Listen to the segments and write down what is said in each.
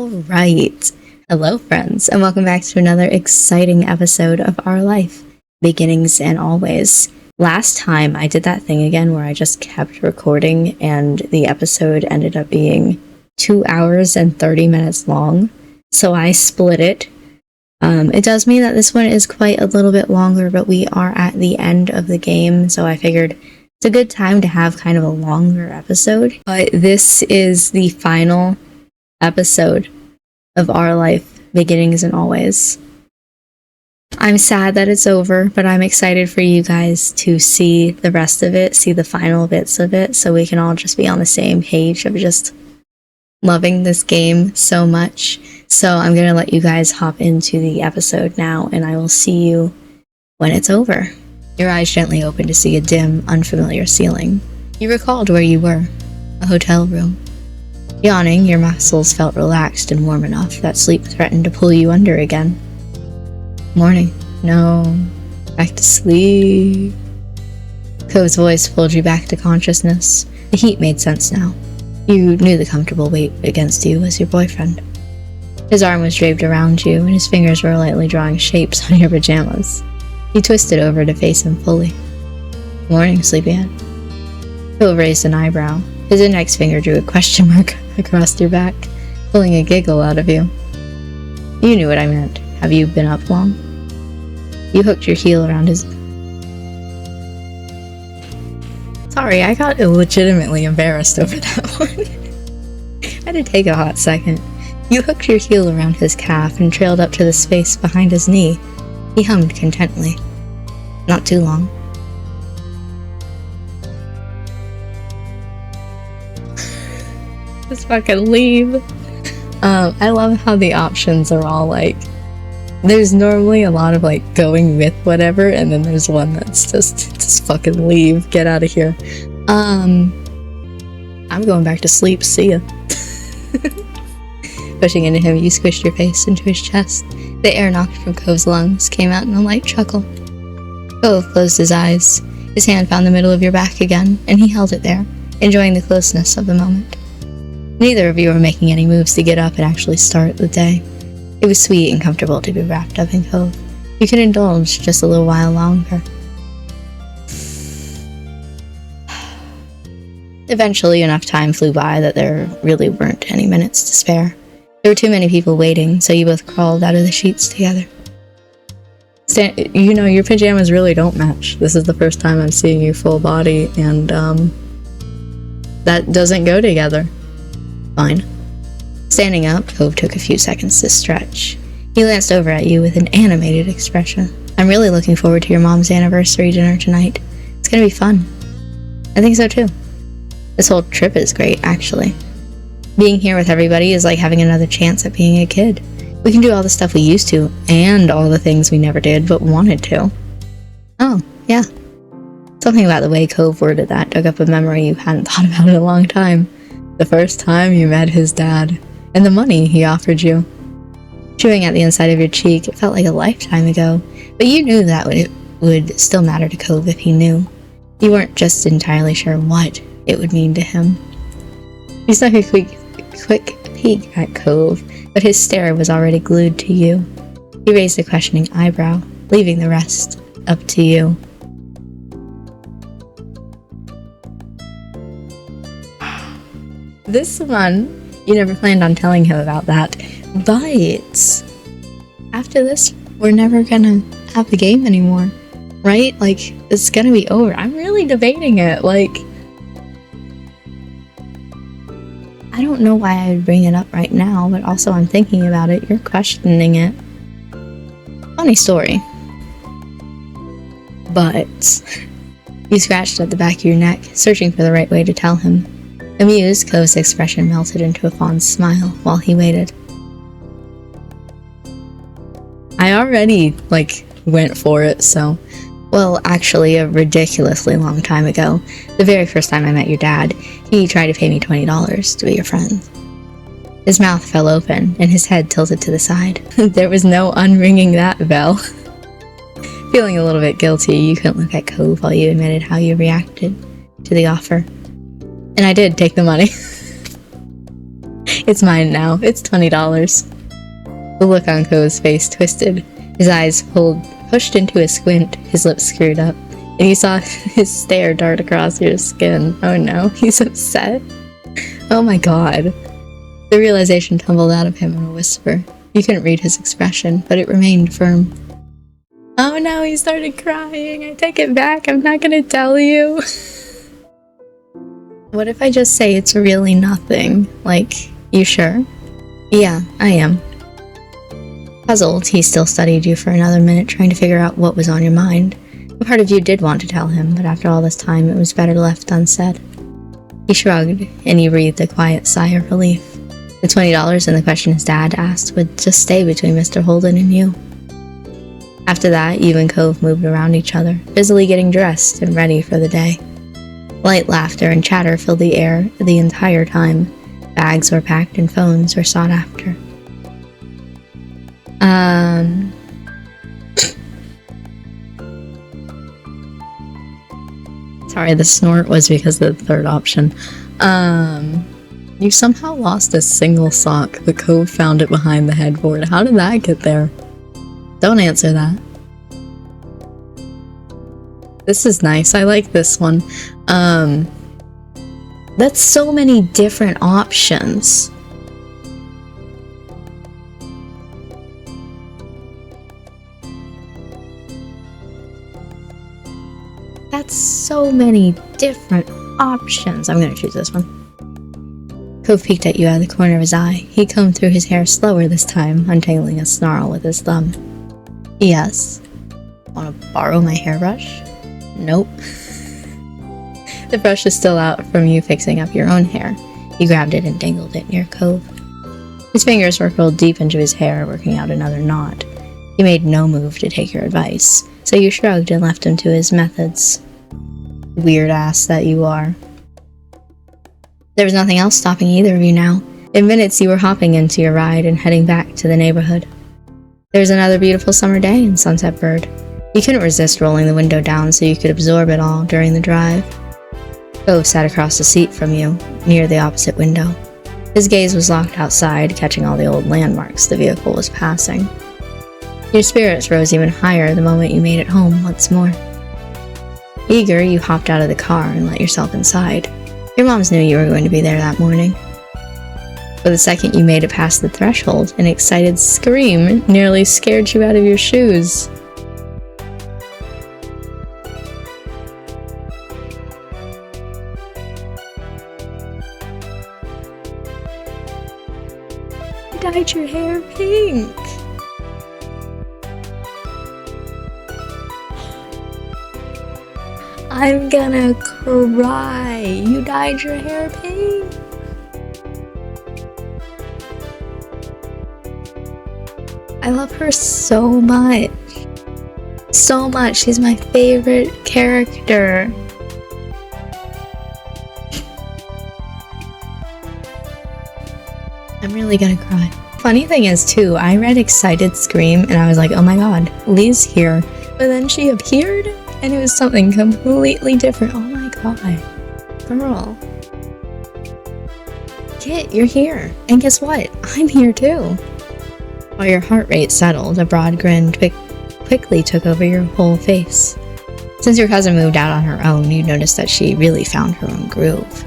Alright, hello friends, and welcome back to another exciting episode of Our Life, Beginnings and Always. Last time I did that thing again where I just kept recording and the episode ended up being 2 hours and 30 minutes long, so I split it. It does mean that this one is quite a little bit longer, but we are at the end of the game, so I figured it's a good time to have kind of a longer episode. But this is the final episode of Our Life, Beginnings and Always. I'm sad that it's over, but I'm excited for you guys to see the rest of it, see the final bits of it, so we can all just be on the same page of just loving this game so much. So I'm going to let you guys hop into the episode now, and I will see you when it's over. Your eyes gently open to see a dim, unfamiliar ceiling. You recalled where you were, a hotel room. Yawning, your muscles felt relaxed and warm enough that sleep threatened to pull you under again. Morning. No. Back to sleep. Cove's voice pulled you back to consciousness. The heat made sense now. You knew the comfortable weight against you was your boyfriend. His arm was draped around you, and his fingers were lightly drawing shapes on your pajamas. You twisted over to face him fully. Morning, sleepyhead. Cove raised an eyebrow. His index finger drew a question mark across your back, pulling a giggle out of you. You knew what I meant. Have you been up long? You hooked your heel around his... Sorry, I got legitimately embarrassed over that one. I had to take a hot second. You hooked your heel around his calf and trailed up to the space behind his knee. He hummed contently. Not too long. Just fucking leave. I love how the options are all like, there's normally a lot of like going with whatever, and then there's one that's just fucking leave, get out of here. I'm going back to sleep, see ya. Pushing into him, you squished your face into his chest. The air knocked from Cove's lungs came out in a light chuckle. Cove closed his eyes. His hand found the middle of your back again, and he held it there, enjoying the closeness of the moment. Neither of you were making any moves to get up and actually start the day. It was sweet and comfortable to be wrapped up in Cove. You could indulge just a little while longer. Eventually, enough time flew by that there really weren't any minutes to spare. There were too many people waiting, so you both crawled out of the sheets together. You know, your pajamas really don't match. This is the first time I'm seeing you full body, and that doesn't go together. Fine. Standing up, Cove took a few seconds to stretch. He glanced over at you with an animated expression. I'm really looking forward to your mom's anniversary dinner tonight. It's gonna be fun. I think so too. This whole trip is great, actually. Being here with everybody is like having another chance at being a kid. We can do all the stuff we used to, and all the things we never did but wanted to. Oh, yeah. Something about the way Cove worded that dug up a memory you hadn't thought about in a long time. The first time you met his dad, and the money he offered you. Chewing at the inside of your cheek, it felt like a lifetime ago, but you knew that it would still matter to Cove if he knew. You weren't just entirely sure what it would mean to him. You snuck a quick peek at Cove, but his stare was already glued to you. He raised a questioning eyebrow, leaving the rest up to you. This one, you never planned on telling him about that, but after this, we're never gonna have the game anymore, right? Like, it's gonna be over. I'm really debating it, like, I don't know why I would bring it up right now, but also I'm thinking about it, you're questioning it. Funny story. But you scratched at the back of your neck, searching for the right way to tell him. Amused, Cove's expression melted into a fond smile while he waited. I already, went for it, so... Well, actually, a ridiculously long time ago, the very first time I met your dad, he tried to pay me $20 to be your friend. His mouth fell open, and his head tilted to the side. There was no unringing that bell. Feeling a little bit guilty, you couldn't look at Cove while you admitted how you reacted to the offer. And I did take the money. It's mine now. It's $20. The look on Cove's face twisted. His eyes pushed into a squint, his lips screwed up, and you saw his stare dart across your skin. Oh no, he's upset. Oh my god. The realization tumbled out of him in a whisper. You couldn't read his expression, but it remained firm. Oh no, he started crying. I take it back. I'm not gonna tell you. What if I just say it's really nothing? Like, you sure? Yeah, I am. Puzzled, he still studied you for another minute, trying to figure out what was on your mind. A part of you did want to tell him, but after all this time, it was better left unsaid. He shrugged, and you breathed a quiet sigh of relief. The $20 and the question his dad asked would just stay between Mr. Holden and you. After that, you and Cove moved around each other, busily getting dressed and ready for the day. Light laughter and chatter filled the air the entire time. Bags were packed and phones were sought after. Sorry, the snort was because of the third option. You somehow lost a single sock, but Cove found it behind the headboard. How did that get there? Don't answer that. This is nice. I like this one. That's so many different options. That's so many different options. I'm gonna choose this one. Cove peeked at you out of the corner of his eye. He combed through his hair slower this time, untangling a snarl with his thumb. Yes. Wanna borrow my hairbrush? Nope. The brush is still out from you fixing up your own hair. You grabbed it and dangled it near Cove. His fingers were curled deep into his hair, working out another knot. He made no move to take your advice, so you shrugged and left him to his methods. Weird ass that you are. There was nothing else stopping either of you now. In minutes you were hopping into your ride and heading back to the neighborhood. There was another beautiful summer day in Sunset Bird. You couldn't resist rolling the window down so you could absorb it all during the drive. Cove sat across the seat from you, near the opposite window. His gaze was locked outside, catching all the old landmarks the vehicle was passing. Your spirits rose even higher the moment you made it home once more. Eager, you hopped out of the car and let yourself inside. Your moms knew you were going to be there that morning. But the second you made it past the threshold, an excited scream nearly scared you out of your shoes. You dyed your hair pink! I'm gonna cry. You dyed your hair pink. I love her so much. So much. She's my favorite character. I'm really gonna cry. Funny thing is too, I read Excited Scream and I was like, oh my god, Lee's here. But then she appeared and it was something completely different. Oh my god. Girl. Kit, you're here. And guess what? I'm here too. While your heart rate settled, a broad grin quickly took over your whole face. Since your cousin moved out on her own, you noticed that she really found her own groove.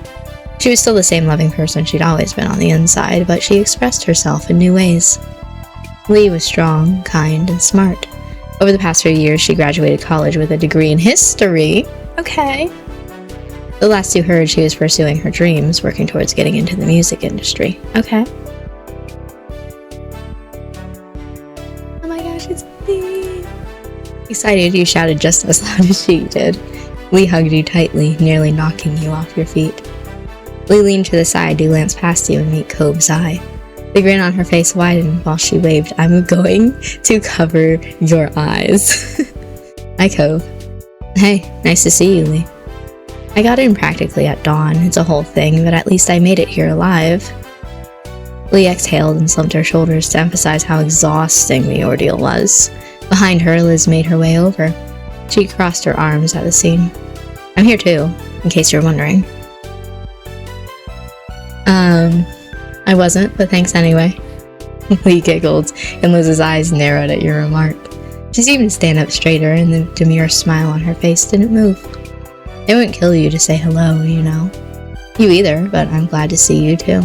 She was still the same loving person she'd always been on the inside, but she expressed herself in new ways. Lee was strong, kind, and smart. Over the past few years, she graduated college with a degree in history. Okay. The last you heard, she was pursuing her dreams, working towards getting into the music industry. Okay. Oh my gosh, it's Lee! Excited, you shouted just as loud as she did. Lee hugged you tightly, nearly knocking you off your feet. Lee leaned to the side to glance past you and meet Cove's eye. The grin on her face widened while she waved, I'm going to cover your eyes. Hi, Cove. Hey, nice to see you, Lee. I got in practically at dawn. It's a whole thing, but at least I made it here alive. Lee exhaled and slumped her shoulders to emphasize how exhausting the ordeal was. Behind her, Liz made her way over. She crossed her arms at the scene. I'm here too, in case you're wondering. I wasn't, but thanks anyway. Lee giggled, and Liz's eyes narrowed at your remark. She seemed to stand up straighter, and the demure smile on her face didn't move. It wouldn't kill you to say hello, you know. You either, but I'm glad to see you too.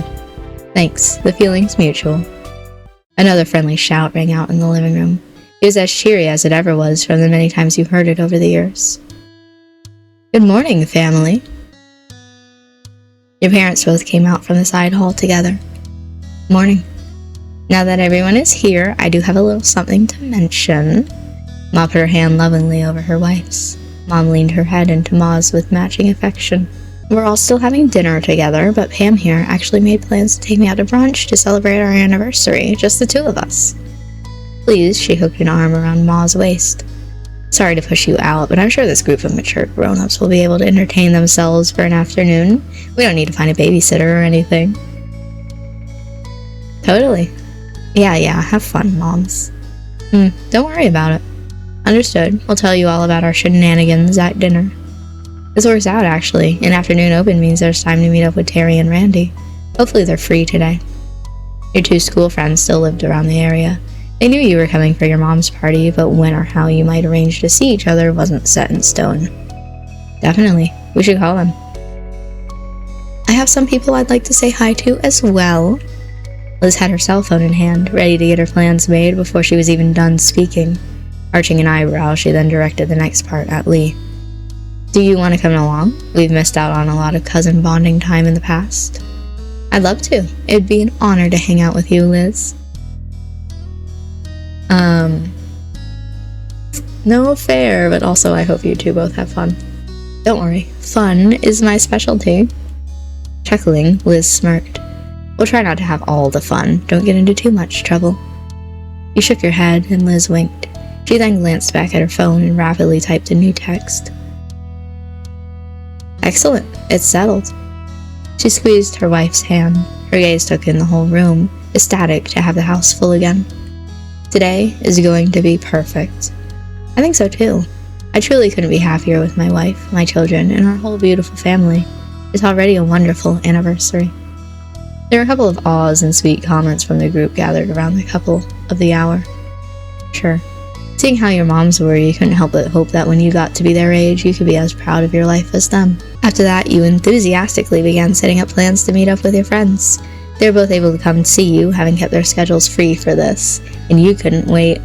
Thanks, the feeling's mutual. Another friendly shout rang out in the living room. It was as cheery as it ever was from the many times you've heard it over the years. Good morning, family. Your parents both came out from the side hall together. Morning. Now that everyone is here, I do have a little something to mention. Ma put her hand lovingly over her wife's. Mom leaned her head into Ma's with matching affection. We're all still having dinner together, but Pam here actually made plans to take me out to brunch to celebrate our anniversary, just the two of us. Please, she hooked an arm around Ma's waist. Sorry to push you out, but I'm sure this group of mature grown-ups will be able to entertain themselves for an afternoon. We don't need to find a babysitter or anything. Totally. Yeah, have fun, moms. Don't worry about it. Understood. We'll tell you all about our shenanigans at dinner. This works out, actually. An afternoon open means there's time to meet up with Terry and Randy. Hopefully they're free today. Your two school friends still lived around the area. They knew you were coming for your mom's party, but when or how you might arrange to see each other wasn't set in stone. Definitely. We should call them. I have some people I'd like to say hi to as well. Liz had her cell phone in hand, ready to get her plans made before she was even done speaking. Arching an eyebrow, she then directed the next part at Lee. Do you want to come along? We've missed out on a lot of cousin bonding time in the past. I'd love to. It'd be an honor to hang out with you, Liz. No fair, but also I hope you two both have fun. Don't worry, fun is my specialty. Chuckling, Liz smirked. We'll try not to have all the fun. Don't get into too much trouble. You shook your head, and Liz winked. She then glanced back at her phone and rapidly typed a new text. Excellent. It's settled. She squeezed her wife's hand. Her gaze took in the whole room, ecstatic to have the house full again. Today is going to be perfect. I think so too. I truly couldn't be happier with my wife, my children, and our whole beautiful family. It's already a wonderful anniversary. There were a couple of awes and sweet comments from the group gathered around the couple of the hour. Sure. Seeing how your moms were, you couldn't help but hope that when you got to be their age, you could be as proud of your life as them. After that, you enthusiastically began setting up plans to meet up with your friends. They were both able to come see you, having kept their schedules free for this, and you couldn't wait.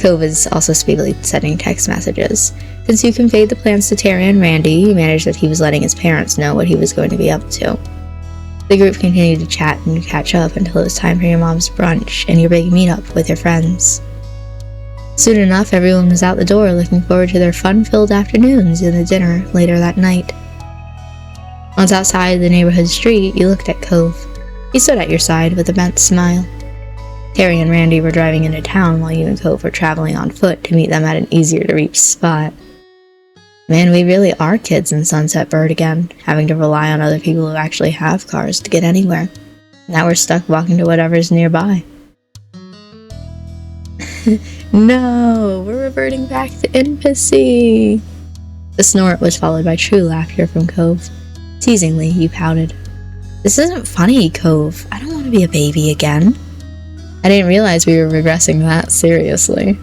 Cove is also speedily sending text messages. Since you conveyed the plans to Terry and Randy, he managed that he was letting his parents know what he was going to be up to. The group continued to chat and catch up until it was time for your mom's brunch and your big meetup with your friends. Soon enough, everyone was out the door looking forward to their fun-filled afternoons and the dinner later that night. Once outside the neighborhood street, you looked at Cove. He stood at your side with a bent smile. Terry and Randy were driving into town while you and Cove were traveling on foot to meet them at an easier-to-reach spot. Man, we really are kids in Sunset Bird again, having to rely on other people who actually have cars to get anywhere. Now we're stuck walking to whatever's nearby. No, we're reverting back to infancy. The snort was followed by true laughter from Cove. Teasingly, you pouted. This isn't funny, Cove. I don't want to be a baby again. I didn't realize we were regressing that seriously.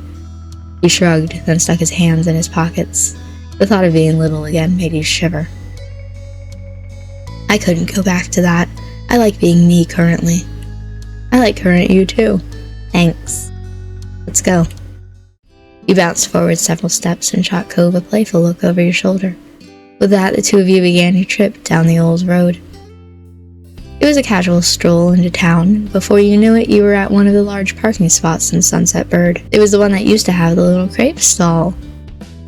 He shrugged, then stuck his hands in his pockets. The thought of being little again made you shiver. I couldn't go back to that. I like being me currently. I like current you too. Thanks. Let's go. You bounced forward several steps and shot Cove a playful look over your shoulder. With that, the two of you began your trip down the old road. It was a casual stroll into town. Before you knew it, you were at one of the large parking spots in Sunset Bird. It was the one that used to have the little crepe stall.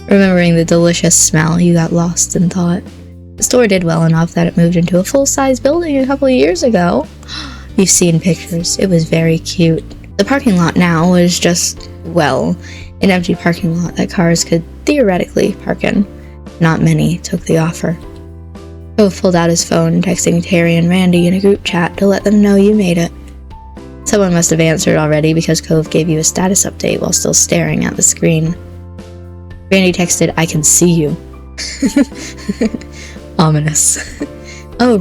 Remembering the delicious smell, you got lost in thought. The store did well enough that it moved into a full-size building a couple of years ago. You've seen pictures. It was very cute. The parking lot now was just, well, an empty parking lot that cars could theoretically park in. Not many took the offer. Cove pulled out his phone, texting Terry and Randy in a group chat to let them know you made it. Someone must have answered already because Cove gave you a status update while still staring at the screen. Randy texted, I can see you. Ominous. Oh,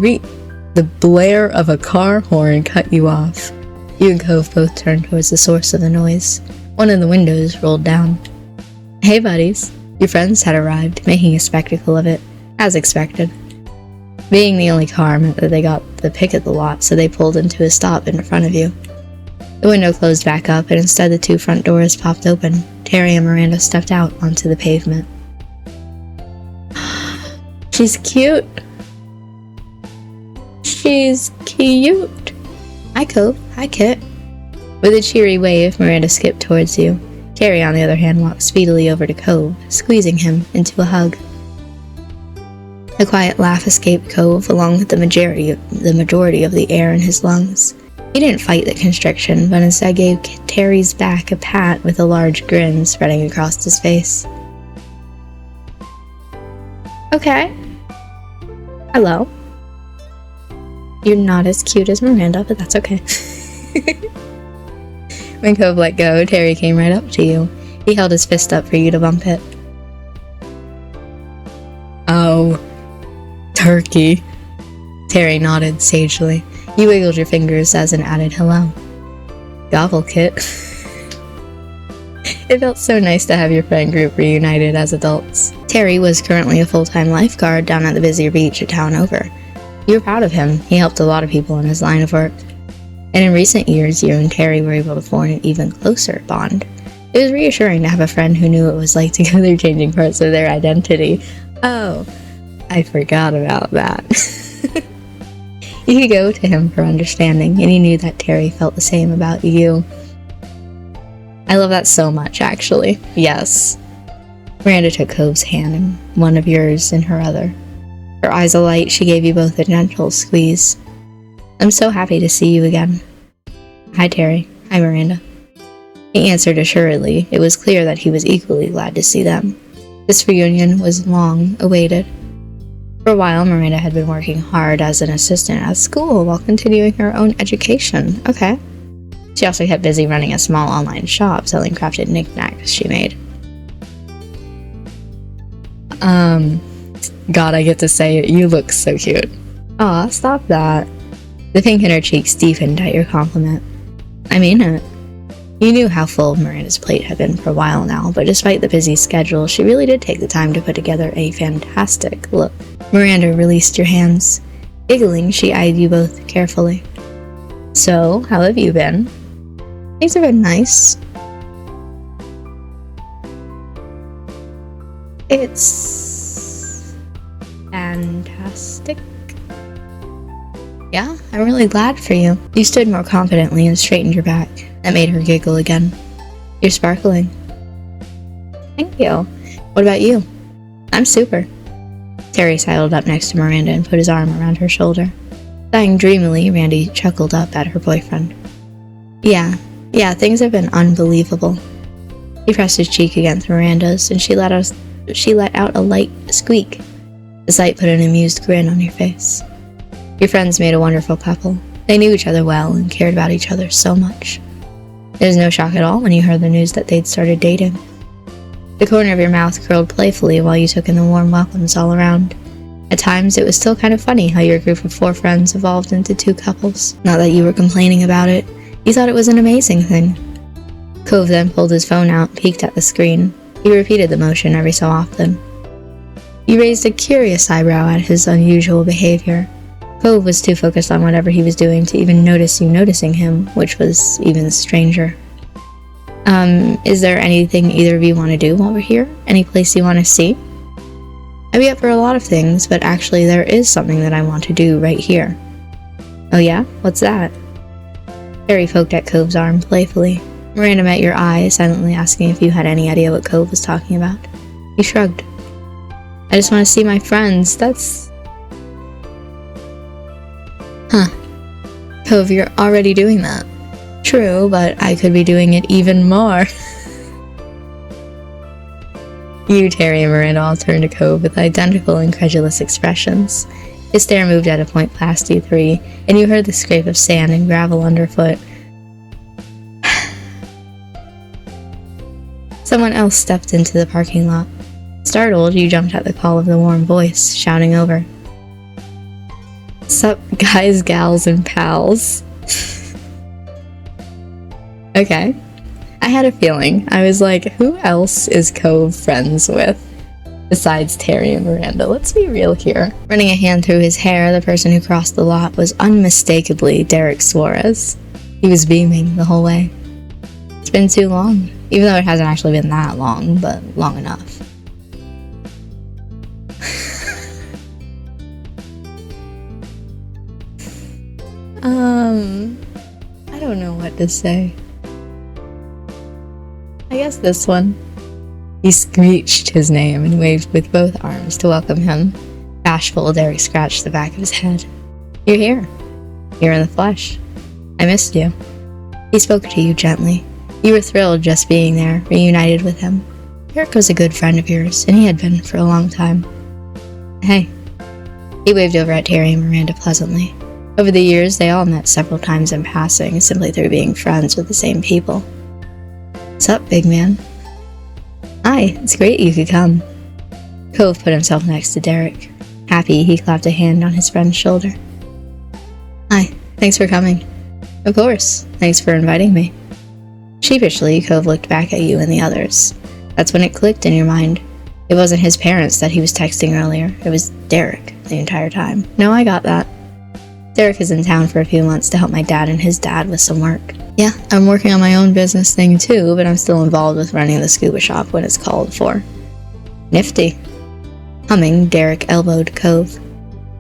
The blare of a car horn cut you off. You and Cove both turned towards the source of the noise. One of the windows rolled down. Hey, buddies. Your friends had arrived, making a spectacle of it, as expected. Being the only car meant that they got the pick of the lot, so they pulled into a stop in front of you. The window closed back up, and instead the 2 front doors popped open. Terry and Miranda stepped out onto the pavement. She's cute. She's cute. Hi, Cove. Hi, Kit. With a cheery wave, Miranda skipped towards you. Terry, on the other hand, walked speedily over to Cove, squeezing him into a hug. A quiet laugh escaped Cove, along with the majority of the air in his lungs. He didn't fight the constriction, but instead gave Terry's back a pat with a large grin spreading across his face. Okay. Hello. You're not as cute as Miranda, but that's okay. When Cove let go, Terry came right up to you. He held his fist up for you to bump it. Oh, turkey. Terry nodded sagely. You wiggled your fingers as an added hello. Gobble, Kit. It felt so nice to have your friend group reunited as adults. Terry was currently a full-time lifeguard down at the busier beach a town over. You were proud of him. He helped a lot of people in his line of work. And in recent years, you and Terry were able to form an even closer bond. It was reassuring to have a friend who knew what it was like to go through changing parts of their identity. Oh, I forgot about that. You could go to him for understanding, and you knew that Terry felt the same about you. I love that so much, actually. Yes. Miranda took Cove's hand and one of yours in her other. Her eyes alight, she gave you both a gentle squeeze. I'm so happy to see you again. Hi, Terry. Hi, Miranda. He answered assuredly. It was clear that he was equally glad to see them. This reunion was long awaited. For a while, Miranda had been working hard as an assistant at school while continuing her own education. Okay. She also kept busy running a small online shop selling crafted knickknacks she made. God, I get to say it. You look so cute. Aw, stop that. The pink in her cheeks deepened at your compliment. I mean it. You knew how full Miranda's plate had been for a while now, but despite the busy schedule, she really did take the time to put together a fantastic look. Miranda released your hands. Giggling, she eyed you both carefully. So, how have you been? Things have been nice. It's fantastic. Yeah, I'm really glad for you. You stood more confidently and straightened your back. That made her giggle again. You're sparkling. Thank you. What about you? I'm super. Terry sidled up next to Miranda and put his arm around her shoulder. Sighing dreamily, Randy chuckled up at her boyfriend. Yeah, things have been unbelievable. He pressed his cheek against Miranda's, and she let out a light squeak. The sight put an amused grin on your face. Your friends made a wonderful couple. They knew each other well and cared about each other so much. There was no shock at all when you heard the news that they'd started dating. The corner of your mouth curled playfully while you took in the warm welcomes all around. At times, it was still kind of funny how your group of 4 friends evolved into 2 couples. Not that you were complaining about it. You thought it was an amazing thing. Cove then pulled his phone out, peeked at the screen. He repeated the motion every so often. You raised a curious eyebrow at his unusual behavior. Cove was too focused on whatever he was doing to even notice you noticing him, which was even stranger. Is there anything either of you want to do while we're here? Any place you want to see? I'd be up for a lot of things, but actually there is something that I want to do right here. Oh yeah? What's that? Harry poked at Cove's arm playfully. Miranda met your eye, silently asking if you had any idea what Cove was talking about. He shrugged. I just want to see my friends, that's... Huh. Cove, you're already doing that. True, but I could be doing it even more. You, Terry, and Miranda all turned to Cove with identical incredulous expressions. His stare moved at a point past you 3, and you heard the scrape of sand and gravel underfoot. Someone else stepped into the parking lot. Startled, you jumped at the call of the warm voice, shouting over. Sup, guys, gals, and pals. Okay. I had a feeling. I was like, who else is Cove friends with besides Terry and Miranda? Let's be real here. Running a hand through his hair, the person who crossed the lot was unmistakably Derek Suarez. He was beaming the whole way. It's been too long. Even though it hasn't actually been that long, but long enough. I don't know what to say. I guess this one. He screeched his name and waved with both arms to welcome him. Bashful, Derek scratched the back of his head. You're here. Here in the flesh. I missed you. He spoke to you gently. You were thrilled just being there, reunited with him. Derek was a good friend of yours, and he had been for a long time. Hey. He waved over at Terry and Miranda pleasantly. Over the years, they all met several times in passing, simply through being friends with the same people. What's up, big man? Hi, it's great you could come. Cove put himself next to Derek. Happy, he clapped a hand on his friend's shoulder. Hi, thanks for coming. Of course, thanks for inviting me. Sheepishly, Cove looked back at you and the others. That's when it clicked in your mind. It wasn't his parents that he was texting earlier, it was Derek the entire time. No, I got that. Derek is in town for a few months to help my dad and his dad with some work. Yeah, I'm working on my own business thing too, but I'm still involved with running the scuba shop when it's called for. Nifty. Humming, Derek elbowed Cove.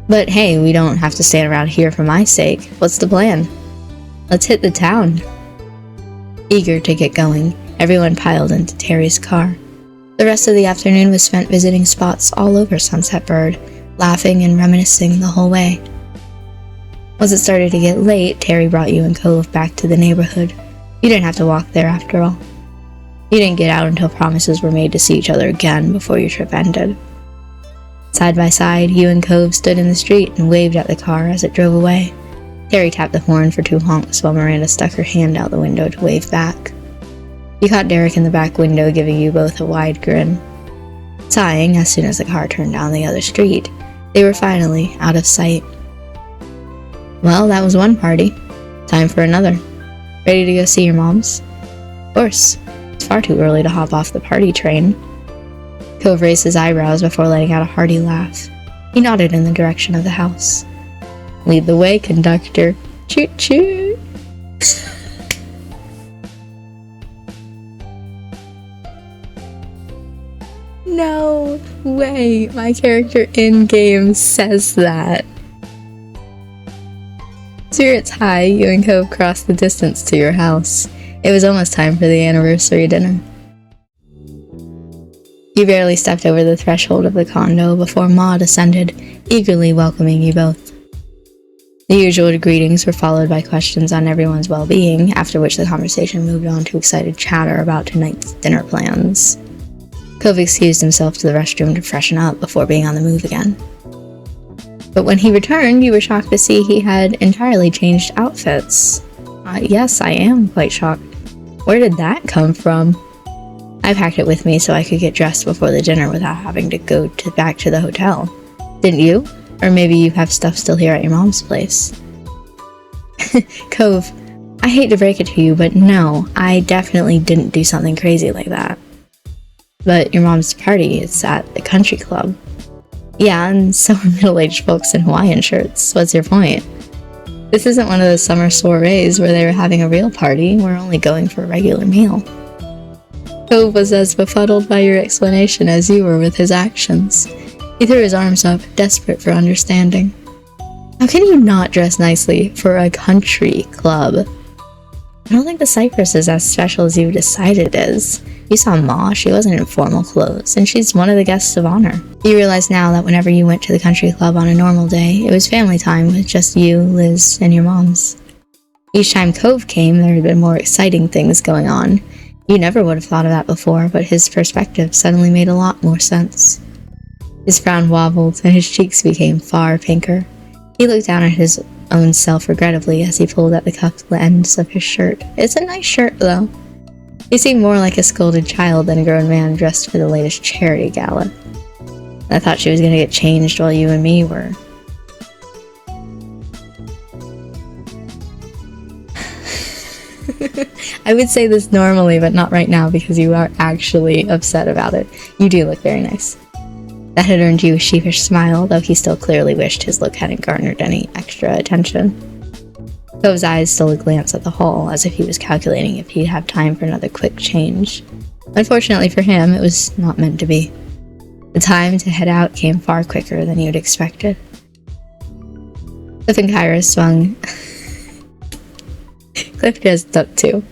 But hey, we don't have to stand around here for my sake. What's the plan? Let's hit the town. Eager to get going, everyone piled into Terry's car. The rest of the afternoon was spent visiting spots all over Sunset Bird, laughing and reminiscing the whole way. Once it started to get late, Terry brought you and Cove back to the neighborhood. You didn't have to walk there after all. You didn't get out until promises were made to see each other again before your trip ended. Side by side, you and Cove stood in the street and waved at the car as it drove away. Terry tapped the horn for 2 honks while Miranda stuck her hand out the window to wave back. You caught Derek in the back window, giving you both a wide grin. Sighing as soon as the car turned down the other street, they were finally out of sight. Well, that was one party. Time for another. Ready to go see your moms? Of course. It's far too early to hop off the party train. Cove raised his eyebrows before letting out a hearty laugh. He nodded in the direction of the house. Lead the way, conductor. Choo-choo! No way! My character in-game says that. Spirits high, you and Cove crossed the distance to your house. It was almost time for the anniversary dinner. You barely stepped over the threshold of the condo before Ma descended, eagerly welcoming you both. The usual greetings were followed by questions on everyone's well-being, after which the conversation moved on to excited chatter about tonight's dinner plans. Cove excused himself to the restroom to freshen up before being on the move again. But when he returned, you were shocked to see he had entirely changed outfits. Yes, I am quite shocked. Where did that come from? I packed it with me so I could get dressed before the dinner without having to go back to the hotel. Didn't you? Or maybe you have stuff still here at your mom's place. Cove, I hate to break it to you, but no, I definitely didn't do something crazy like that. But your mom's party is at the country club. Yeah, and so are middle-aged folks in Hawaiian shirts. What's your point? This isn't one of those summer soirees where they were having a real party. We're only going for a regular meal. Cove was as befuddled by your explanation as you were with his actions. He threw his arms up, desperate for understanding. How can you not dress nicely for a country club? I don't think the Cypress is as special as you decided it is. You saw Ma, she wasn't in formal clothes, and she's one of the guests of honor. You realize now that whenever you went to the country club on a normal day, it was family time with just you, Liz, and your moms. Each time Cove came, there had been more exciting things going on. You never would have thought of that before, but his perspective suddenly made a lot more sense. His frown wobbled, and his cheeks became far pinker. He looked down at his own self regrettably as he pulled at the cuffed ends of his shirt. It's a nice shirt, though. He seemed more like a scolded child than a grown man dressed for the latest charity gala. I thought she was going to get changed while you and me were. I would say this normally, but not right now because you are actually upset about it. You do look very nice. That had earned you a sheepish smile, though he still clearly wished his look hadn't garnered any extra attention. Cove's eyes stole a glance at the hall, as if he was calculating if he'd have time for another quick change. Unfortunately for him, it was not meant to be. The time to head out came far quicker than you'd expected. Cliff and Kyra swung... Cliff just up too.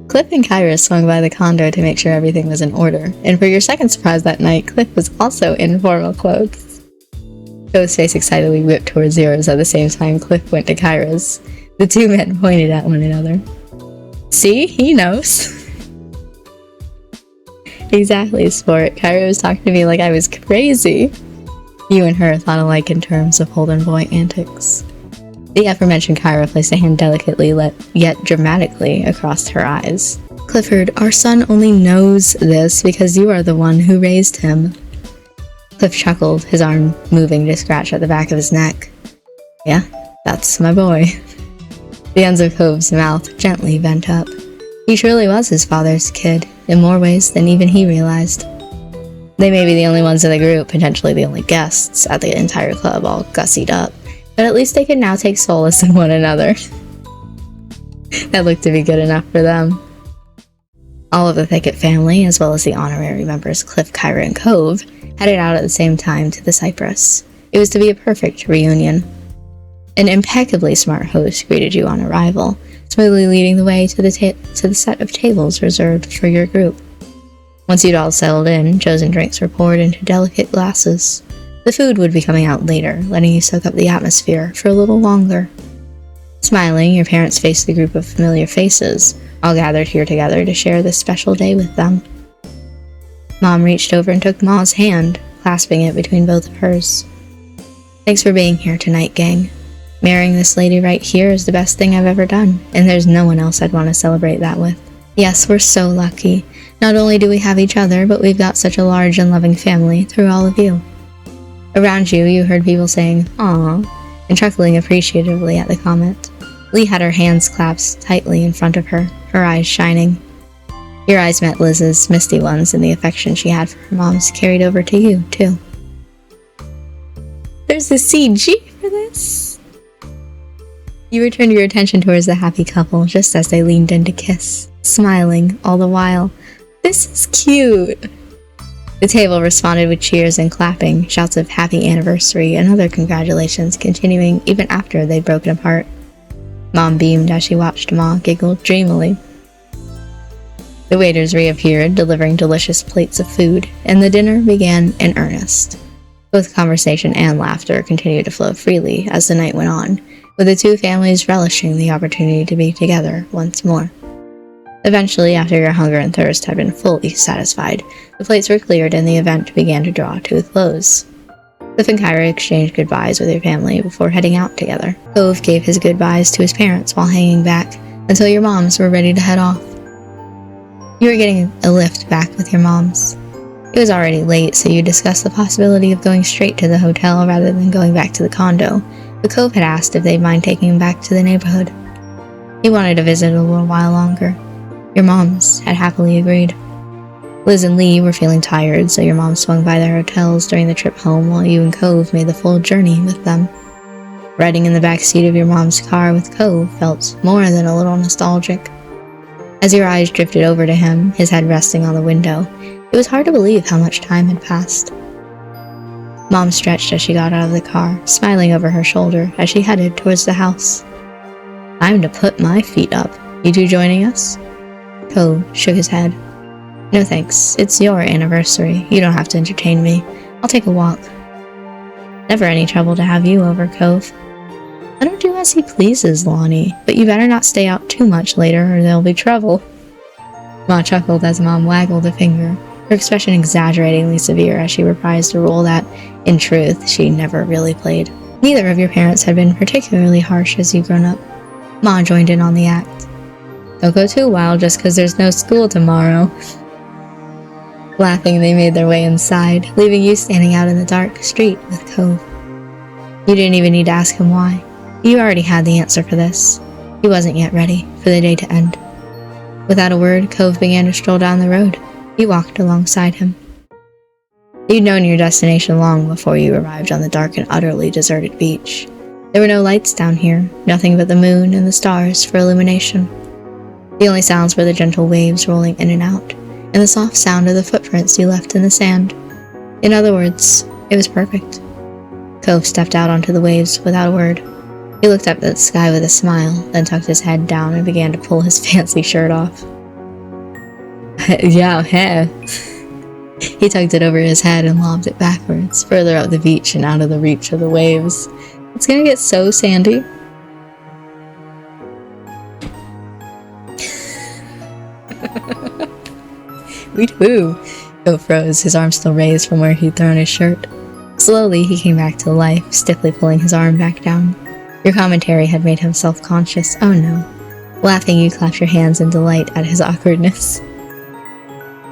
Cliff and Kyra swung by the condo to make sure everything was in order, and for your second surprise that night, Cliff was also in formal clothes. Cove's face excitedly whipped towards yours at the same time Cliff went to Kyra's. The two men pointed at one another. See? He knows. Exactly, sport. Kyra was talking to me like I was crazy. You and her thought alike in terms of Holden boy antics. The aforementioned Kyra placed a hand delicately, yet dramatically, across her eyes. Clifford, our son only knows this because you are the one who raised him. Cliff chuckled, his arm moving to scratch at the back of his neck. Yeah, that's my boy. The ends of Cove's mouth gently bent up. He truly was his father's kid, in more ways than even he realized. They may be the only ones in the group, potentially the only guests at the entire club, all gussied up, but at least they could now take solace in one another. That looked to be good enough for them. All of the Thicket family, as well as the honorary members Cliff, Kyra, and Cove, headed out at the same time to the Cypress. It was to be a perfect reunion. An impeccably smart host greeted you on arrival, smoothly leading the way to the set of tables reserved for your group. Once you'd all settled in, chosen drinks were poured into delicate glasses. The food would be coming out later, letting you soak up the atmosphere for a little longer. Smiling, your parents faced the group of familiar faces, all gathered here together to share this special day with them. Mom reached over and took Ma's hand, clasping it between both of hers. Thanks for being here tonight, gang. Marrying this lady right here is the best thing I've ever done, and there's no one else I'd want to celebrate that with. Yes, we're so lucky. Not only do we have each other, but we've got such a large and loving family through all of you. Around you, you heard people saying, "Aw," and chuckling appreciatively at the comment. Lee had her hands clasped tightly in front of her, her eyes shining. Your eyes met Liz's misty ones, and the affection she had for her mom's carried over to you, too. There's a CG for this? You returned your attention towards the happy couple just as they leaned in to kiss, smiling all the while. This is cute! The table responded with cheers and clapping, shouts of happy anniversary and other congratulations continuing even after they'd broken apart. Mom beamed as she watched Ma giggle dreamily. The waiters reappeared, delivering delicious plates of food, and the dinner began in earnest. Both conversation and laughter continued to flow freely as the night went on, with the two families relishing the opportunity to be together once more. Eventually, after your hunger and thirst had been fully satisfied, the plates were cleared and the event began to draw to a close. Cliff and Kyra exchanged goodbyes with your family before heading out together. Cove gave his goodbyes to his parents while hanging back until your moms were ready to head off. You were getting a lift back with your moms. It was already late, so you discussed the possibility of going straight to the hotel rather than going back to the condo, but Cove had asked if they'd mind taking him back to the neighborhood. He wanted to visit a little while longer. Your moms had happily agreed. Liz and Lee were feeling tired, so your mom swung by their hotels during the trip home while you and Cove made the full journey with them. Riding in the back seat of your mom's car with Cove felt more than a little nostalgic. As your eyes drifted over to him, his head resting on the window, it was hard to believe how much time had passed. Mom stretched as she got out of the car, smiling over her shoulder as she headed towards the house. Time to put my feet up. You two joining us? Cove shook his head. No thanks, it's your anniversary. You don't have to entertain me. I'll take a walk. Never any trouble to have you over, Cove. Let him do as he pleases, Lonnie, but you better not stay out too much later or there'll be trouble. Ma chuckled as Mom waggled a finger, her expression exaggeratingly severe as she reprised a role that, in truth, she never really played. Neither of your parents had been particularly harsh as you'd grown up. Ma joined in on the act. Don't go too wild just 'cause there's no school tomorrow. Laughing, they made their way inside, leaving you standing out in the dark street with Cove. You didn't even need to ask him why. You already had the answer for this. He wasn't yet ready for the day to end. Without a word, Cove began to stroll down the road. You walked alongside him. You'd known your destination long before you arrived on the dark and utterly deserted beach. There were no lights down here, nothing but the moon and the stars for illumination. The only sounds were the gentle waves rolling in and out, and the soft sound of the footprints you left in the sand. In other words, it was perfect. Cove stepped out onto the waves without a word. He looked up at the sky with a smile, then tucked his head down and began to pull his fancy shirt off. Yeah, heh. He tugged it over his head and lobbed it backwards, further up the beach and out of the reach of the waves. It's gonna get so sandy. Woo! Cove froze, his arm still raised from where he'd thrown his shirt. Slowly, he came back to life, stiffly pulling his arm back down. Your commentary had made him self-conscious. Oh no. Laughing, you clapped your hands in delight at his awkwardness.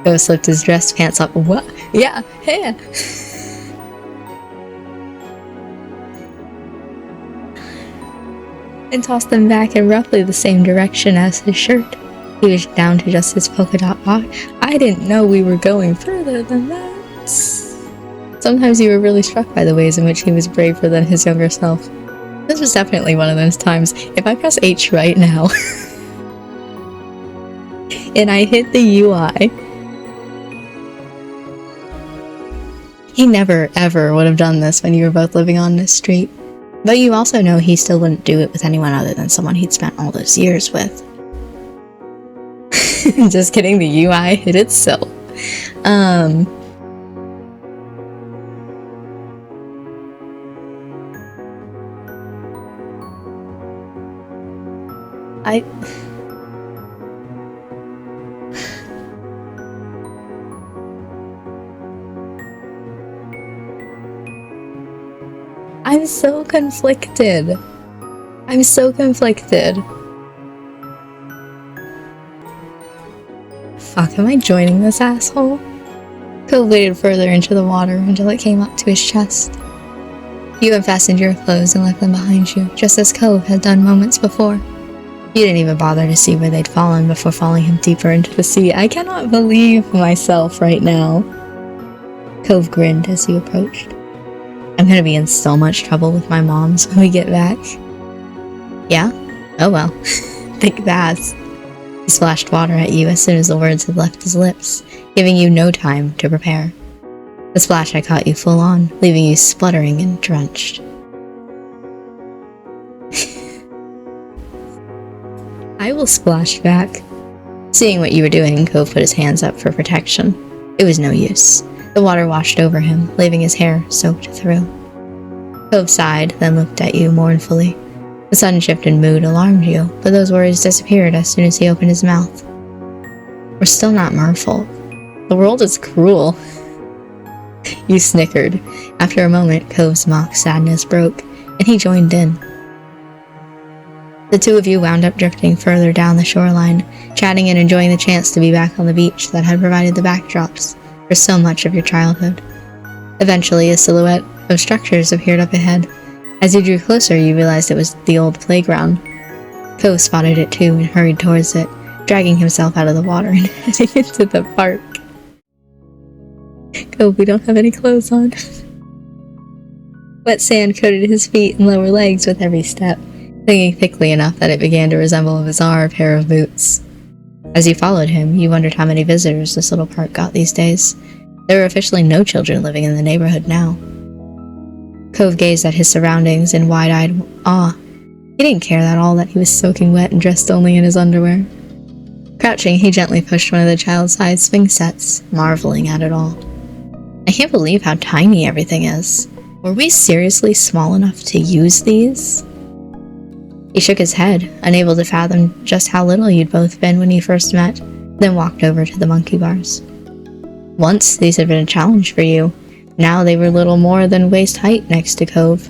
Cove slipped his dress pants up. What? Yeah, hey! And tossed them back in roughly the same direction as his shirt. He was down to just his polka dot box. I didn't know we were going further than that. Sometimes you were really struck by the ways in which he was braver than his younger self. This was definitely one of those times. If I press H right now and I hit the UI, he never ever would have done this when you were both living on this street. But you also know he still wouldn't do it with anyone other than someone he'd spent all those years with. Just kidding, the UI hit itself. I'm so conflicted. I'm so conflicted. Fuck, am I joining this asshole? Cove waded further into the water until it came up to his chest. You unfastened your clothes and left them behind you, just as Cove had done moments before. You didn't even bother to see where they'd fallen before falling him deeper into the sea. I cannot believe myself right now. Cove grinned as you approached. I'm gonna be in so much trouble with my moms when we get back. Yeah? Oh well. Think fast. He splashed water at you as soon as the words had left his lips, giving you no time to prepare. The splash had caught you full on, leaving you spluttering and drenched. I will splash back. Seeing what you were doing, Cove put his hands up for protection. It was no use. The water washed over him, leaving his hair soaked through. Cove sighed, then looked at you mournfully. The sudden shift in mood alarmed you, but those worries disappeared as soon as he opened his mouth. We're still not merciful. The world is cruel. You snickered. After a moment, Cove's mock sadness broke, and he joined in. The two of you wound up drifting further down the shoreline, chatting and enjoying the chance to be back on the beach that had provided the backdrops for so much of your childhood. Eventually, a silhouette of structures appeared up ahead. As you drew closer, you realized it was the old playground. Cove spotted it too and hurried towards it, dragging himself out of the water and heading into the park. Cove, we don't have any clothes on. Wet sand coated his feet and lower legs with every step, clinging thickly enough that it began to resemble a bizarre pair of boots. As you followed him, you wondered how many visitors this little park got these days. There were officially no children living in the neighborhood now. Cove gazed at his surroundings in wide-eyed awe. He didn't care at all that he was soaking wet and dressed only in his underwear. Crouching, he gently pushed one of the child-sized swing sets, marveling at it all. I can't believe how tiny everything is. Were we seriously small enough to use these? He shook his head, unable to fathom just how little you'd both been when you first met, then walked over to the monkey bars. Once, these had been a challenge for you. Now they were little more than waist height next to Cove.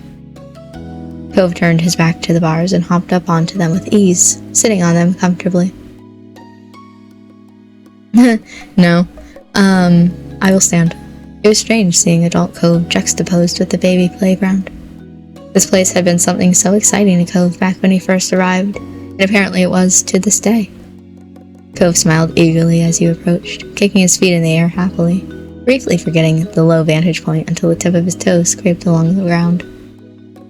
Cove turned his back to the bars and hopped up onto them with ease, sitting on them comfortably. No, I will stand. It was strange seeing adult Cove juxtaposed with the baby playground. This place had been something so exciting to Cove back when he first arrived, and apparently it was to this day. Cove smiled eagerly as you approached, kicking his feet in the air happily, briefly forgetting the low vantage point until the tip of his toes scraped along the ground.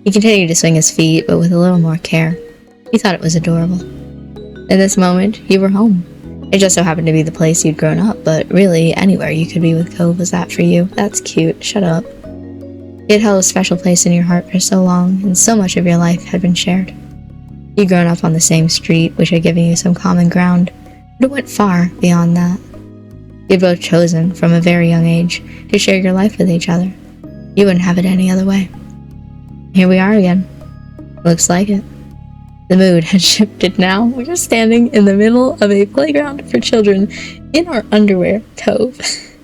He continued to swing his feet, but with a little more care. He thought it was adorable. In this moment, you were home. It just so happened to be the place you'd grown up, but really, anywhere you could be with Cove was that for you. That's cute. Shut up. He had held a special place in your heart for so long, and so much of your life had been shared. You'd grown up on the same street, which had given you some common ground, but it went far beyond that. You'd both chosen, from a very young age, to share your life with each other. You wouldn't have it any other way. Here we are again. Looks like it. The mood had shifted now. We are standing in the middle of a playground for children in our underwear, Cove.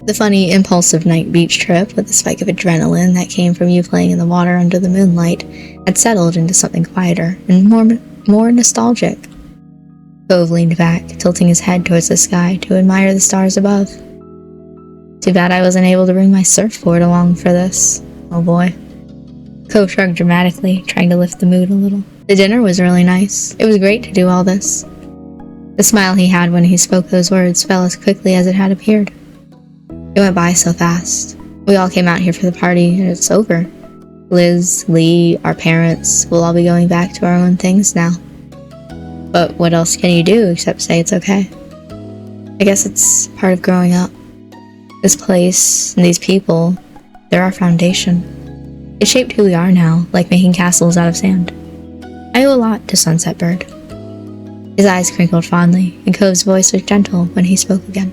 The funny, impulsive night beach trip with a spike of adrenaline that came from you playing in the water under the moonlight had settled into something quieter and more nostalgic. Cove leaned back, tilting his head towards the sky to admire the stars above. Too bad I wasn't able to bring my surfboard along for this. Oh boy. Cove shrugged dramatically, trying to lift the mood a little. The dinner was really nice. It was great to do all this. The smile he had when he spoke those words fell as quickly as it had appeared. It went by so fast. We all came out here for the party, and it's over. Liz, Lee, our parents, we'll all be going back to our own things now. But what else can you do except say it's okay? I guess it's part of growing up. This place and these people, they're our foundation. It shaped who we are now, like making castles out of sand. I owe a lot to Sunset Bird. His eyes crinkled fondly, and Cove's voice was gentle when he spoke again.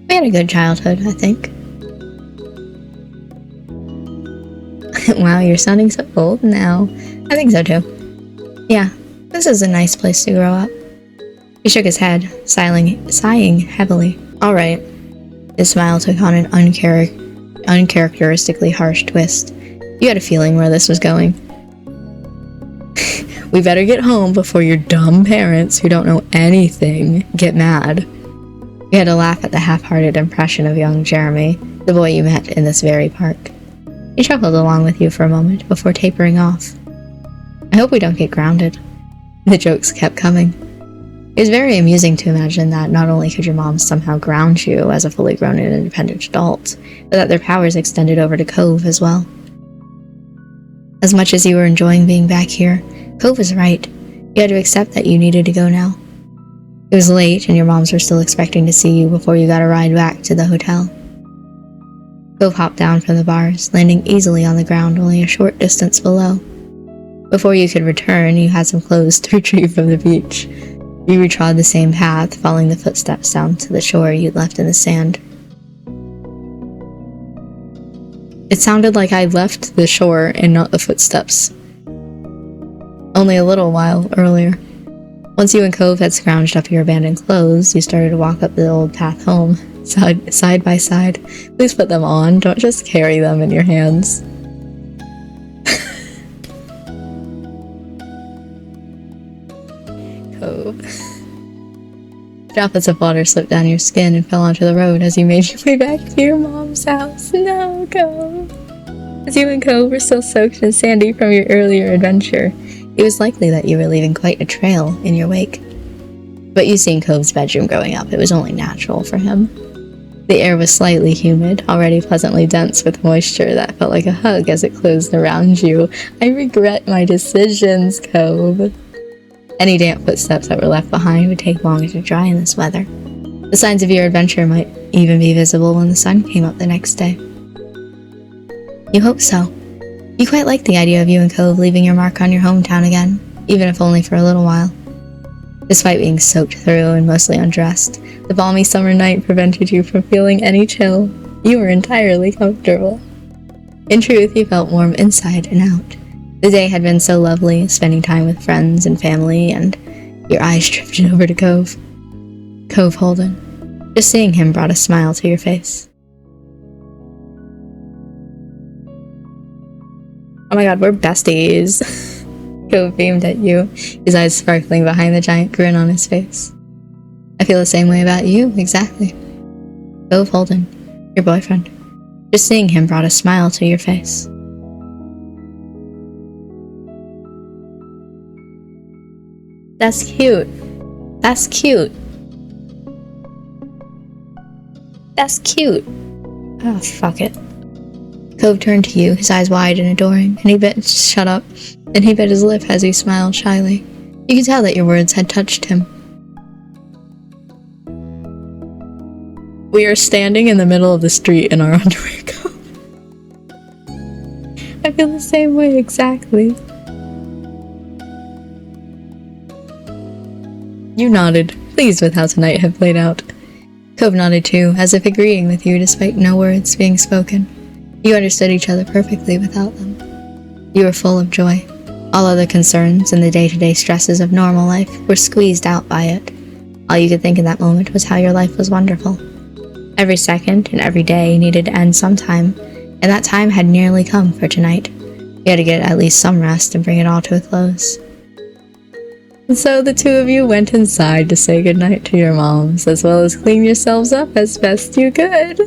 We had a good childhood, I think. Wow, you're sounding so old now. I think so too. Yeah, this is a nice place to grow up. He shook his head, sighing heavily. Alright. His smile took on an uncharacteristically harsh twist. You had a feeling where this was going. We better get home before your dumb parents, who don't know anything, get mad. You had to laugh at the half-hearted impression of young Jeremy, the boy you met in this very park. He chuckled along with you for a moment before tapering off. I hope we don't get grounded. The jokes kept coming. It was very amusing to imagine that not only could your mom somehow ground you as a fully grown and independent adult, but that their powers extended over to Cove as well. As much as you were enjoying being back here, Cove was right. You had to accept that you needed to go now. It was late, and your moms were still expecting to see you before you got a ride back to the hotel. Cove hopped down from the bars, landing easily on the ground only a short distance below. Before you could return, you had some clothes to retrieve from the beach. You retrod the same path, following the footsteps down to the shore you'd left in the sand. It sounded like I left the shore and not the footsteps. Only a little while earlier. Once you and Cove had scrounged up your abandoned clothes, you started to walk up the old path home, side by side. Please put them on, don't just carry them in your hands. Cove. Droplets of water slipped down your skin and fell onto the road as you made your way back to your mom's house. No, Cove. As you and Cove were still soaked and sandy from your earlier adventure, it was likely that you were leaving quite a trail in your wake. But you seeing Cove's bedroom growing up, it was only natural for him. The air was slightly humid, already pleasantly dense with moisture that felt like a hug as it closed around you. I regret my decisions, Cove. Any damp footsteps that were left behind would take longer to dry in this weather. The signs of your adventure might even be visible when the sun came up the next day. You hope so. You quite liked the idea of you and Cove leaving your mark on your hometown again, even if only for a little while. Despite being soaked through and mostly undressed, the balmy summer night prevented you from feeling any chill. You were entirely comfortable. In truth, you felt warm inside and out. The day had been so lovely, spending time with friends and family, and your eyes drifted over to Cove. Cove Holden. Just seeing him brought a smile to your face. Oh my god, we're besties. Cove beamed at you, his eyes sparkling behind the giant grin on his face. I feel the same way about you, exactly. Cove Holden, your boyfriend. Just seeing him brought a smile to your face. That's cute. That's cute. That's cute. Oh, fuck it. Cove turned to you, his eyes wide and adoring, and he bit his lip as he smiled shyly. You could tell that your words had touched him. We are standing in the middle of the street in our underwear, Cove. I feel the same way, exactly. You nodded, pleased with how tonight had played out. Cove nodded too, as if agreeing with you despite no words being spoken. You understood each other perfectly without them. You were full of joy. All other concerns and the day-to-day stresses of normal life were squeezed out by it. All you could think in that moment was how your life was wonderful. Every second and every day needed to end sometime, and that time had nearly come for tonight. You had to get at least some rest and bring it all to a close. And so the two of you went inside to say goodnight to your moms, as well as clean yourselves up as best you could.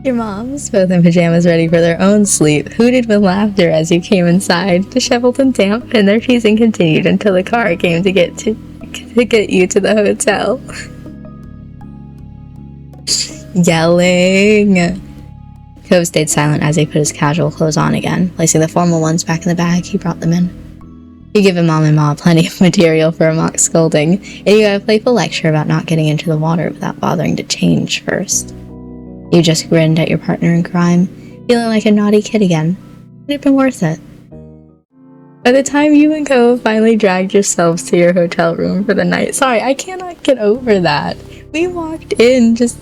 Your moms, both in pajamas ready for their own sleep, hooted with laughter as you came inside, disheveled and damp, and their teasing continued until the car came to get you to the hotel. Yelling. Cove stayed silent as he put his casual clothes on again, placing the formal ones back in the bag he brought them in. You given Mom and Ma plenty of material for a mock scolding, and you got a playful lecture about not getting into the water without bothering to change first. You just grinned at your partner in crime, feeling like a naughty kid again. It had been worth it. By the time you and Cove finally dragged yourselves to your hotel room for the night, sorry, I cannot get over that. We walked in just...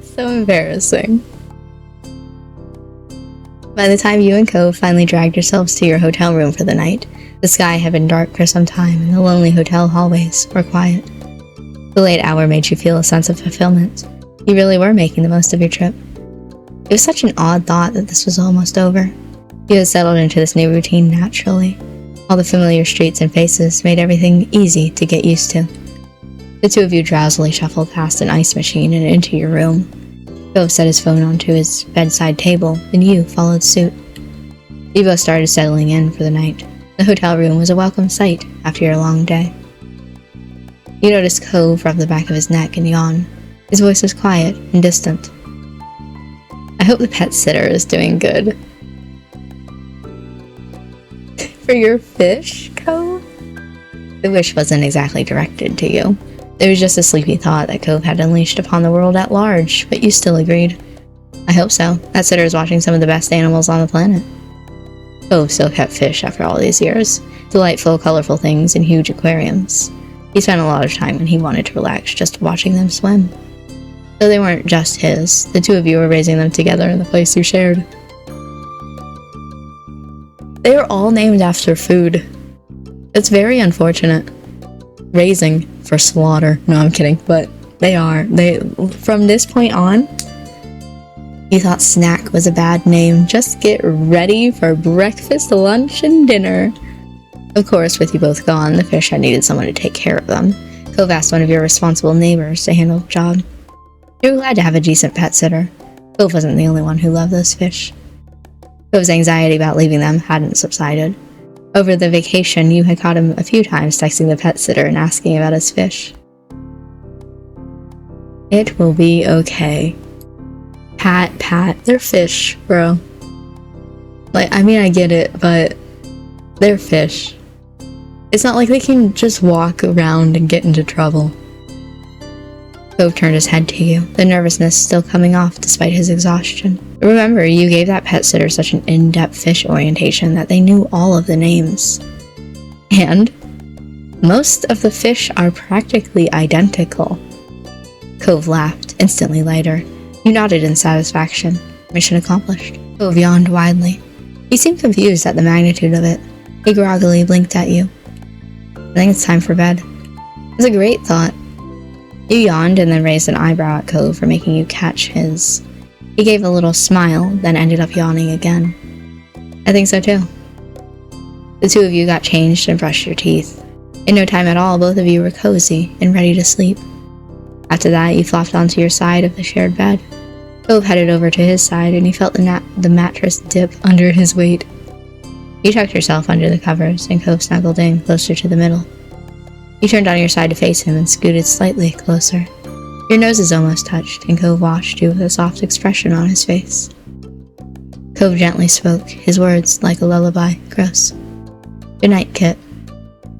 so embarrassing. By the time you and Cove finally dragged yourselves to your hotel room for the night, the sky had been dark for some time and the lonely hotel hallways were quiet. The late hour made you feel a sense of fulfillment. You really were making the most of your trip. It was such an odd thought that this was almost over. You had settled into this new routine naturally. All the familiar streets and faces made everything easy to get used to. The two of you drowsily shuffled past an ice machine and into your room. Cove set his phone onto his bedside table, and you followed suit. You both started settling in for the night. The hotel room was a welcome sight after your long day. You noticed Cove rub the back of his neck and yawn. His voice was quiet and distant. I hope the pet sitter is doing good. For your fish, Cove? The wish wasn't exactly directed to you. It was just a sleepy thought that Cove had unleashed upon the world at large, but you still agreed. I hope so. That sitter is watching some of the best animals on the planet. Cove still kept fish after all these years. Delightful, colorful things in huge aquariums. He spent a lot of time when he wanted to relax just watching them swim. Though they weren't just his, the two of you were raising them together in the place you shared. They were all named after food. It's very unfortunate. Raising for slaughter. No, I'm kidding, but they are. From this point on, you thought snack was a bad name. Just get ready for breakfast, lunch, and dinner. Of course, with you both gone, the fish had needed someone to take care of them. Cove asked one of your responsible neighbors to handle the job. You were glad to have a decent pet sitter. Cove wasn't the only one who loved those fish. Cove's anxiety about leaving them hadn't subsided. Over the vacation, you had caught him a few times texting the pet sitter and asking about his fish. It will be okay. Pat, they're fish, bro. I mean, I get it, but they're fish. It's not like they can just walk around and get into trouble. Cove turned his head to you, the nervousness still coming off despite his exhaustion. Remember, you gave that pet sitter such an in-depth fish orientation that they knew all of the names. And most of the fish are practically identical. Cove laughed, instantly lighter. You nodded in satisfaction. Mission accomplished. Cove yawned widely. He seemed confused at the magnitude of it. He groggily blinked at you. I think it's time for bed. It's a great thought. You yawned and then raised an eyebrow at Cove for making you catch his. He gave a little smile, then ended up yawning again. I think so too. The two of you got changed and brushed your teeth. In no time at all, both of you were cozy and ready to sleep. After that, you flopped onto your side of the shared bed. Cove headed over to his side, and he felt the mattress dip under his weight. You tucked yourself under the covers, and Cove snuggled in closer to the middle. You turned on your side to face him and scooted slightly closer. Your noses almost touched, and Cove watched you with a soft expression on his face. Cove gently spoke, his words like a lullaby. Gross. Good night, Kit.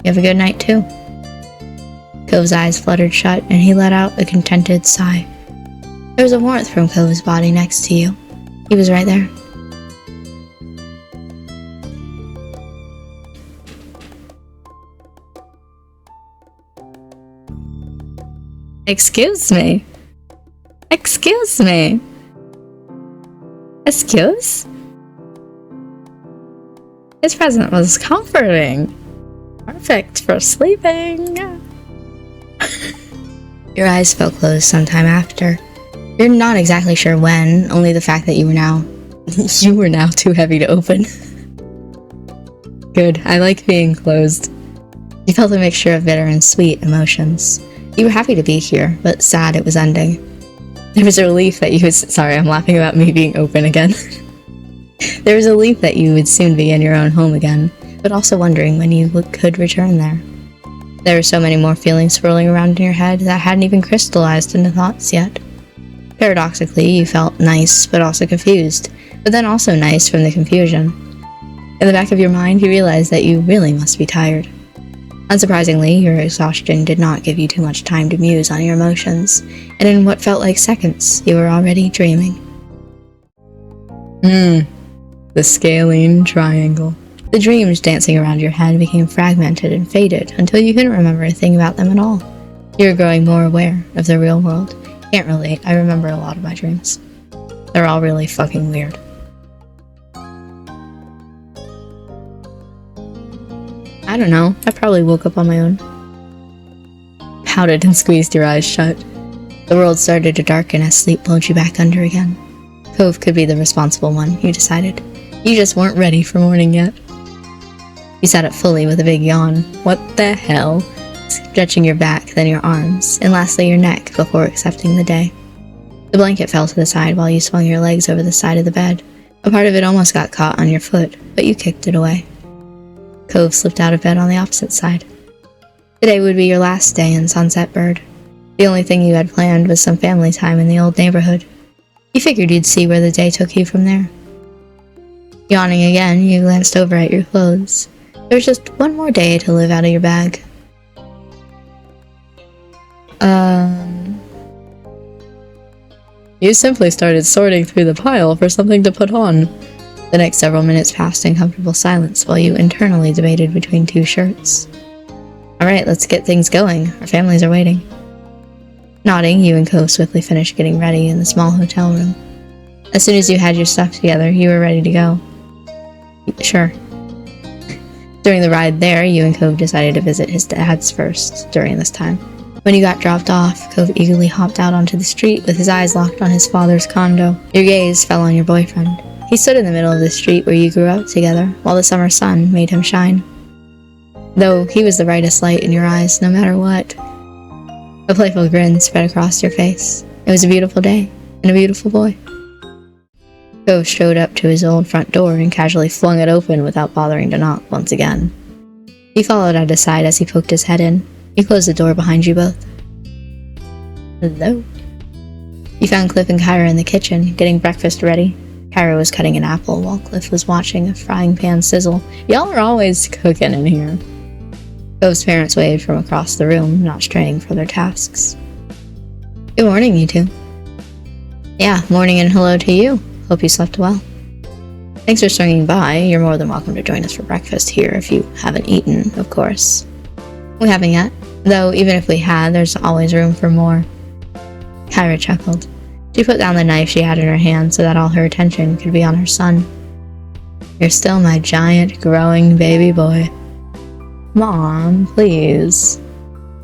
You have a good night, too. Cove's eyes fluttered shut, and he let out a contented sigh. There was a warmth from Cove's body next to you. He was right there. Excuse me. Excuse me. Excuse? His present was comforting. Perfect for sleeping. Your eyes fell closed sometime after. You're not exactly sure when, only the fact that you were now too heavy to open. Good, I like being closed. You felt a mixture of bitter and sweet emotions. You were happy to be here, but sad it was ending. There was a relief that you would— sorry, I'm laughing about me being open again. There was a relief that you would soon be in your own home again, but also wondering when you could return there. There were so many more feelings swirling around in your head that hadn't even crystallized into thoughts yet. Paradoxically, you felt nice, but also confused, but then also nice from the confusion. In the back of your mind, you realized that you really must be tired. Unsurprisingly, your exhaustion did not give you too much time to muse on your emotions, and in what felt like seconds, you were already dreaming. The scalene triangle. The dreams dancing around your head became fragmented and faded until you couldn't remember a thing about them at all. You were growing more aware of the real world. Can't relate, I remember a lot of my dreams. They're all really fucking weird. I don't know, I probably woke up on my own. Pouted and squeezed your eyes shut. The world started to darken as sleep pulled you back under again. Cove could be the responsible one, you decided. You just weren't ready for morning yet. You sat up fully with a big yawn. What the hell? Stretching your back, then your arms, and lastly your neck before accepting the day. The blanket fell to the side while you swung your legs over the side of the bed. A part of it almost got caught on your foot, but you kicked it away. Cove slipped out of bed on the opposite side. Today would be your last day in Sunset Bird. The only thing you had planned was some family time in the old neighborhood. You figured you'd see where the day took you from there. Yawning again, you glanced over at your clothes. There was just one more day to live out of your bag. You simply started sorting through the pile for something to put on. The next several minutes passed in comfortable silence while you internally debated between two shirts. Alright, let's get things going. Our families are waiting. Nodding, you and Cove swiftly finished getting ready in the small hotel room. As soon as you had your stuff together, you were ready to go. Sure. During the ride there, you and Cove decided to visit his dad's first during this time. When you got dropped off, Cove eagerly hopped out onto the street with his eyes locked on his father's condo. Your gaze fell on your boyfriend. He stood in the middle of the street where you grew up together, while the summer sun made him shine. Though he was the brightest light in your eyes, no matter what. A playful grin spread across your face. It was a beautiful day, and a beautiful boy. Cove strode up to his old front door and casually flung it open without bothering to knock once again. He followed at his side as he poked his head in. He closed the door behind you both. Hello. You found Cliff and Kyra in the kitchen, getting breakfast ready. Kyra was cutting an apple while Cliff was watching a frying pan sizzle. Y'all are always cooking in here. Cove's parents waved from across the room, not straying from their tasks. Good morning, you two. Yeah, morning and hello to you. Hope you slept well. Thanks for swinging by. You're more than welcome to join us for breakfast here if you haven't eaten, of course. We haven't yet, though even if we had, there's always room for more. Kyra chuckled. She put down the knife she had in her hand so that all her attention could be on her son. You're still my giant, growing baby boy. Mom, please.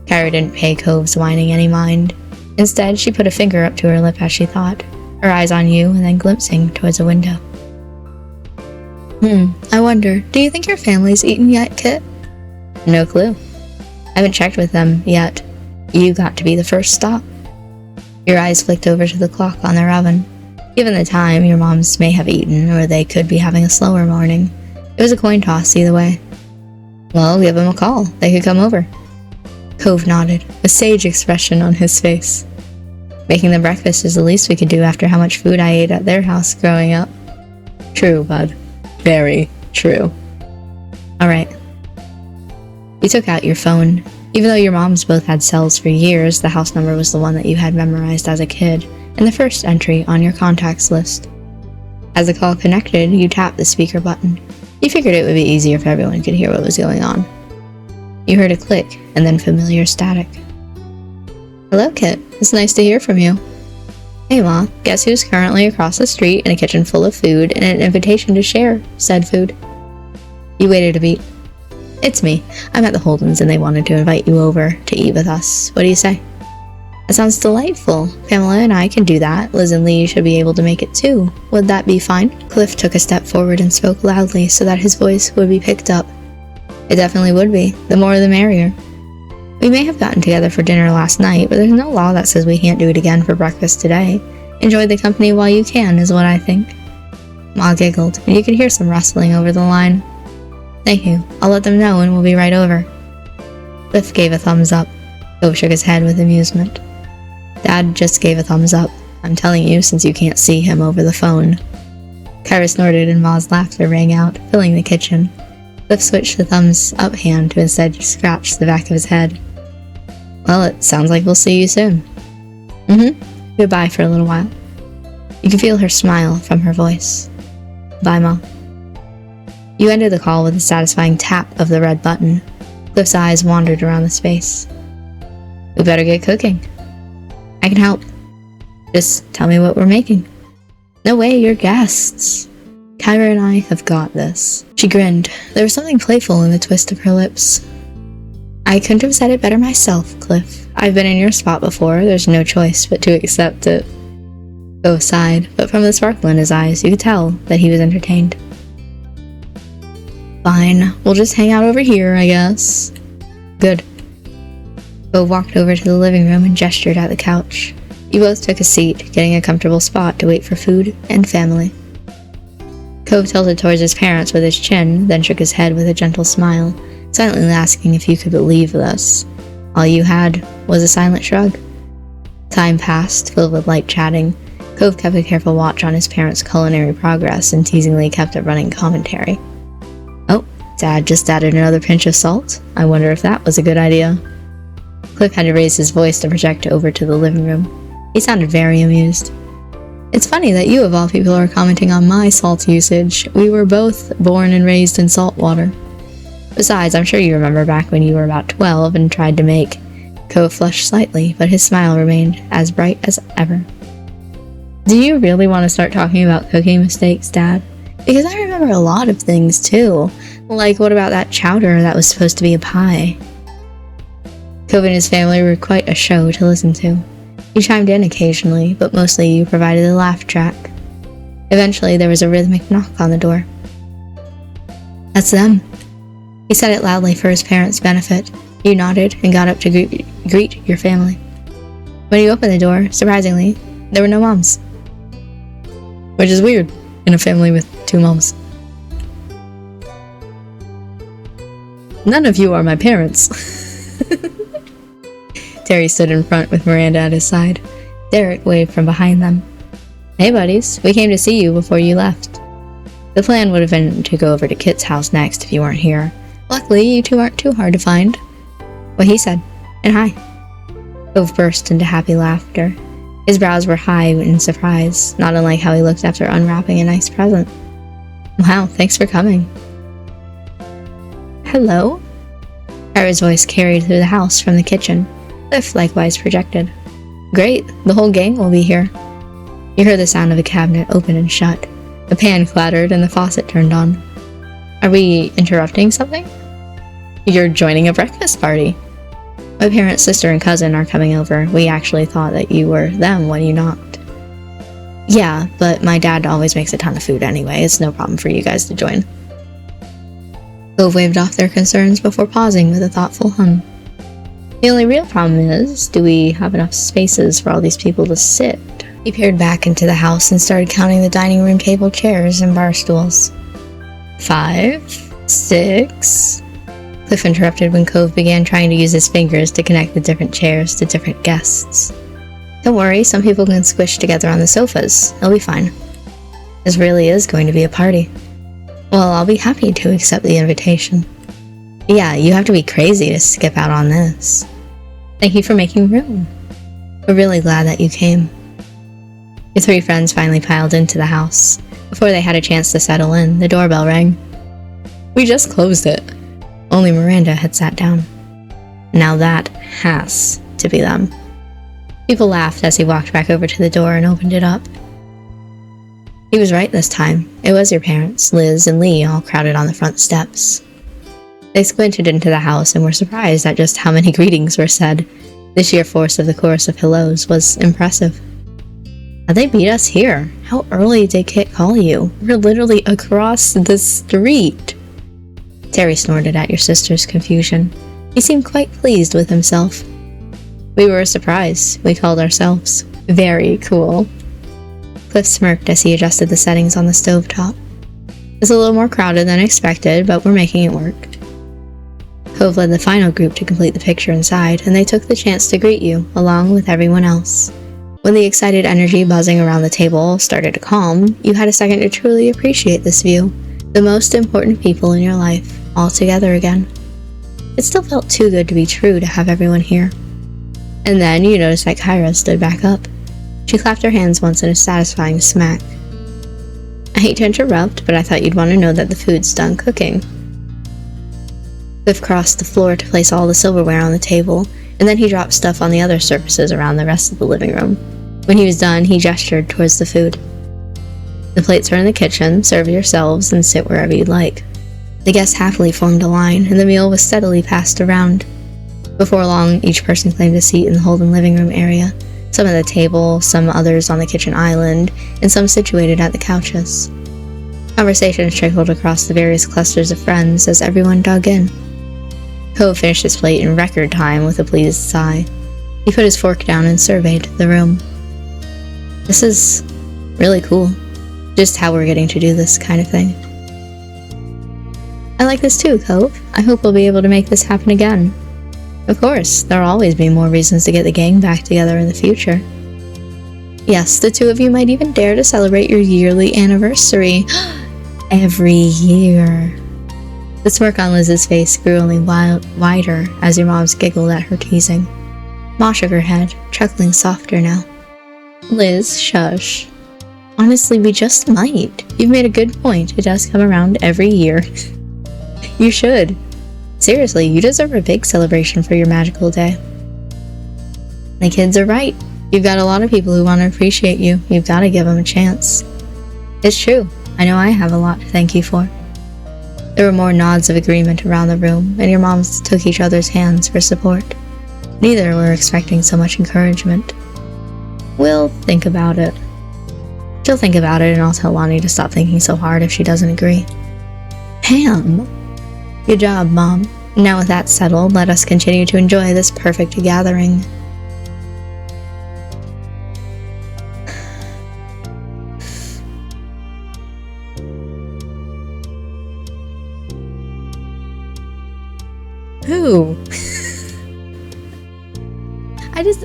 Kyra didn't pay Cove's whining any mind. Instead, she put a finger up to her lip as she thought, her eyes on you and then glimpsing towards a window. I wonder, do you think your family's eaten yet, Kit? No clue. I haven't checked with them yet. You got to be the first stop. Your eyes flicked over to the clock on their oven. Given the time, your moms may have eaten, or they could be having a slower morning. It was a coin toss either way. Well, give them a call. They could come over. Cove nodded, a sage expression on his face. Making them breakfast is the least we could do after how much food I ate at their house growing up. True, bud. Very true. Alright. You took out your phone. Even though your moms both had cells for years, the house number was the one that you had memorized as a kid, and the first entry on your contacts list. As the call connected, you tapped the speaker button. You figured it would be easier if everyone could hear what was going on. You heard a click, and then familiar static. Hello, Kit. It's nice to hear from you. Hey, Ma. Guess who's currently across the street in a kitchen full of food and an invitation to share said food? You waited a beat. It's me. I'm at the Holdens and they wanted to invite you over to eat with us. What do you say? That sounds delightful. Pamela and I can do that. Liz and Lee should be able to make it too. Would that be fine? Cliff took a step forward and spoke loudly so that his voice would be picked up. It definitely would be. The more the merrier. We may have gotten together for dinner last night, but there's no law that says we can't do it again for breakfast today. Enjoy the company while you can, is what I think. Ma giggled, and you could hear some rustling over the line. Thank you. I'll let them know and we'll be right over. Cliff gave a thumbs up. Cove shook his head with amusement. Dad just gave a thumbs up. I'm telling you, since you can't see him over the phone. Kyra snorted and Ma's laughter rang out, filling the kitchen. Cliff switched the thumbs up hand to instead scratch the back of his head. Well, it sounds like we'll see you soon. Goodbye for a little while. You can feel her smile from her voice. Bye, Ma. You ended the call with a satisfying tap of the red button. Cliff's eyes wandered around the space. We better get cooking. I can help. Just tell me what we're making. No way, you're guests. Kyra and I have got this. She grinned. There was something playful in the twist of her lips. I couldn't have said it better myself, Cliff. I've been in your spot before. There's no choice but to accept it. Cove sighed, but from the sparkle in his eyes, you could tell that he was entertained. Fine. We'll just hang out over here, I guess. Good. Cove walked over to the living room and gestured at the couch. You both took a seat, getting a comfortable spot to wait for food and family. Cove tilted towards his parents with his chin, then shook his head with a gentle smile, silently asking if you could believe this. All you had was a silent shrug. Time passed, filled with light chatting. Cove kept a careful watch on his parents' culinary progress and teasingly kept up running commentary. Oh, Dad just added another pinch of salt? I wonder if that was a good idea. Cliff had to raise his voice to project over to the living room. He sounded very amused. It's funny that you of all people are commenting on my salt usage. We were both born and raised in salt water. Besides, I'm sure you remember back when you were about 12 and tried to make Cove flush slightly, but his smile remained as bright as ever. Do you really want to start talking about cooking mistakes, Dad? Because I remember a lot of things too. Like, what about that chowder that was supposed to be a pie? Cove and his family were quite a show to listen to. You chimed in occasionally, but mostly you provided a laugh track. Eventually, there was a rhythmic knock on the door. That's them. He said it loudly for his parents' benefit. You nodded and got up to greet your family. When you opened the door, surprisingly, there were no moms. Which is weird in a family with 2 moms. None of you are my parents. Terry stood in front with Miranda at his side. Derek waved from behind them. Hey buddies, we came to see you before you left. The plan would have been to go over to Kit's house next if you weren't here. Luckily, you two aren't too hard to find. What he said, and hi. Cove burst into happy laughter. His brows were high in surprise, not unlike how he looked after unwrapping a nice present. Wow, thanks for coming. Hello? Kyra's voice carried through the house from the kitchen. Cliff likewise projected. Great, the whole gang will be here. You heard the sound of a cabinet open and shut. The pan clattered and the faucet turned on. Are we interrupting something? You're joining a breakfast party. My parents, sister, and cousin are coming over. We actually thought that you were them when you knocked. Yeah, but my dad always makes a ton of food anyway. It's no problem for you guys to join. Cove waved off their concerns before pausing with a thoughtful hum. The only real problem is, do we have enough spaces for all these people to sit? He peered back into the house and started counting the dining room table, chairs, and bar stools. 5, 6... Cliff interrupted when Cove began trying to use his fingers to connect the different chairs to different guests. Don't worry, some people can squish together on the sofas. It'll be fine. This really is going to be a party. Well, I'll be happy to accept the invitation. Yeah, you have to be crazy to skip out on this. Thank you for making room. We're really glad that you came. Your 3 friends finally piled into the house. Before they had a chance to settle in, the doorbell rang. We just closed it. Only Miranda had sat down. Now that has to be them. People laughed as he walked back over to the door and opened it up. He was right this time. It was your parents, Liz and Lee, all crowded on the front steps. They squinted into the house and were surprised at just how many greetings were said. The sheer force of the chorus of hellos was impressive. How'd they beat us here? How early did Kit call you? We're literally across the street. Terry snorted at your sister's confusion. He seemed quite pleased with himself. We were a surprise. We called ourselves. Very cool. Cliff smirked as he adjusted the settings on the stovetop. It's a little more crowded than expected, but we're making it work. Cove led the final group to complete the picture inside, and they took the chance to greet you, along with everyone else. When the excited energy buzzing around the table started to calm, you had a second to truly appreciate this view. The most important people in your life, all together again. It still felt too good to be true to have everyone here. And then you noticed that Kyra stood back up. She clapped her hands once in a satisfying smack. I hate to interrupt, but I thought you'd want to know that the food's done cooking. Cliff crossed the floor to place all the silverware on the table, and then he dropped stuff on the other surfaces around the rest of the living room. When he was done, he gestured towards the food. The plates are in the kitchen. Serve yourselves and sit wherever you'd like. The guests happily formed a line, and the meal was steadily passed around. Before long, each person claimed a seat in the Holden living room area, some at the table, some others on the kitchen island, and some situated at the couches. Conversations trickled across the various clusters of friends as everyone dug in. Cove finished his plate in record time with a pleased sigh. He put his fork down and surveyed the room. This is really cool. Just how we're getting to do this kind of thing. I like this too, Cove. I hope we'll be able to make this happen again. Of course, there'll always be more reasons to get the gang back together in the future. Yes, the 2 of you might even dare to celebrate your yearly anniversary. Every year. The smirk on Liz's face grew only wider as your moms giggled at her teasing. Ma shook her head, chuckling softer now. Liz, shush. Honestly, we just might. You've made a good point. It does come around every year. You should. Seriously, you deserve a big celebration for your magical day. The kids are right. You've got a lot of people who want to appreciate you. You've got to give them a chance. It's true. I know I have a lot to thank you for. There were more nods of agreement around the room, and your moms took each other's hands for support. Neither were expecting so much encouragement. We'll think about it. She'll think about it, and I'll tell Lonnie to stop thinking so hard if she doesn't agree. Pam! Good job, Mom. Now with that settled, let us continue to enjoy this perfect gathering. Who?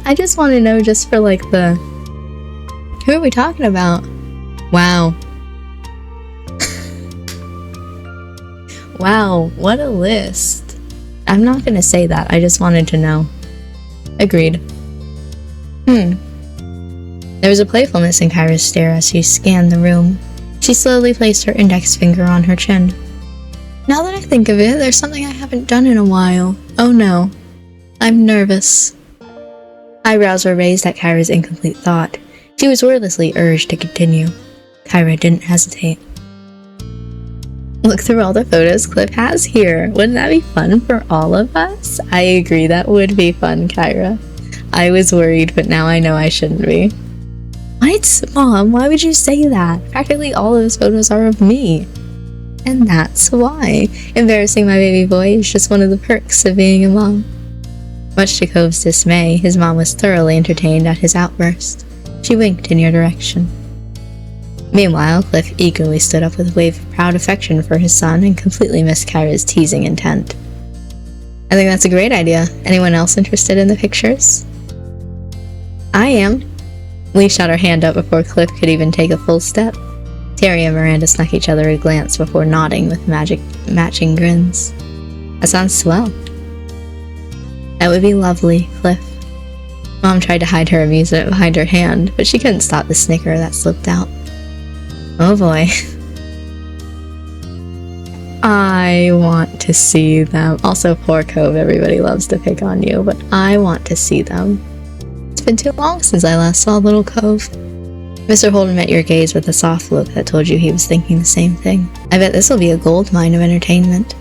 I just want to know, just for like the... Who are we talking about? Wow. Wow, what a list. I'm not gonna say that, I just wanted to know. Agreed. There was a playfulness in Kyra's stare as she scanned the room. She slowly placed her index finger on her chin. Now that I think of it, there's something I haven't done in a while. Oh no. I'm nervous. Eyebrows were raised at Kyra's incomplete thought. She was wordlessly urged to continue. Kyra didn't hesitate. Look through all the photos Cliff has here. Wouldn't that be fun for all of us? I agree, that would be fun, Kyra. I was worried, but now I know I shouldn't be. What? Mom, why would you say that? Practically all of those photos are of me. And that's why. Embarrassing my baby boy is just one of the perks of being a mom. Much to Cove's dismay, his mom was thoroughly entertained at his outburst. She winked in your direction. Meanwhile, Cliff eagerly stood up with a wave of proud affection for his son and completely missed Kyra's teasing intent. I think that's a great idea. Anyone else interested in the pictures? I am. Lee shot her hand up before Cliff could even take a full step. Terry and Miranda snuck each other a glance before nodding with matching grins. That sounds swell. That would be lovely, Cliff. Mom tried to hide her amusement behind her hand, but she couldn't stop the snicker that slipped out. Oh boy. I want to see them. Also, poor Cove, everybody loves to pick on you, but I want to see them. It's been too long since I last saw little Cove. Mr. Holden met your gaze with a soft look that told you he was thinking the same thing. I bet this will be a gold mine of entertainment.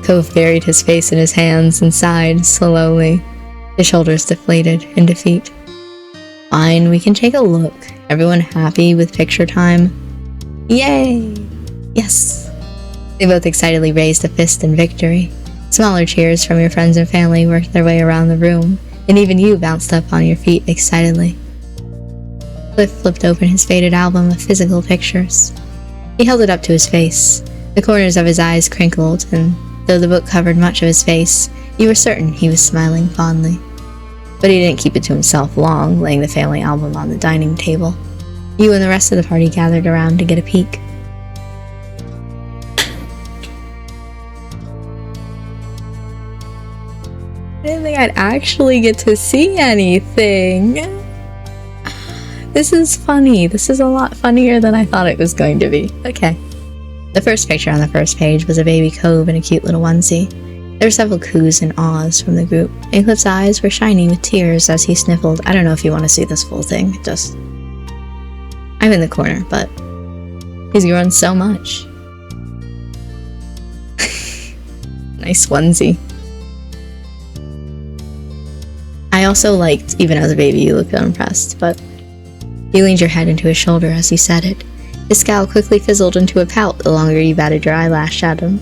Cove buried his face in his hands and sighed slowly. His shoulders deflated in defeat. Fine, we can take a look. Everyone happy with picture time? Yay! Yes! They both excitedly raised a fist in victory. Smaller cheers from your friends and family worked their way around the room, and even you bounced up on your feet excitedly. Cliff flipped open his faded album of physical pictures. He held it up to his face. The corners of his eyes crinkled, and though the book covered much of his face, you were certain he was smiling fondly. But he didn't keep it to himself long, laying the family album on the dining table. You and the rest of the party gathered around to get a peek. I didn't think I'd actually get to see anything. This is funny. This is a lot funnier than I thought it was going to be. Okay. The first picture on the first page was a baby Cove in a cute little onesie. There were several coos and ahs from the group, and Cliff's eyes were shiny with tears as he sniffled. I don't know if you want to see this full thing, I'm in the corner, but he's grown so much. Nice onesie. I also liked, even as a baby, you looked unimpressed, but you leaned your head into his shoulder as he said it. His scowl quickly fizzled into a pout the longer you batted your eyelash at him.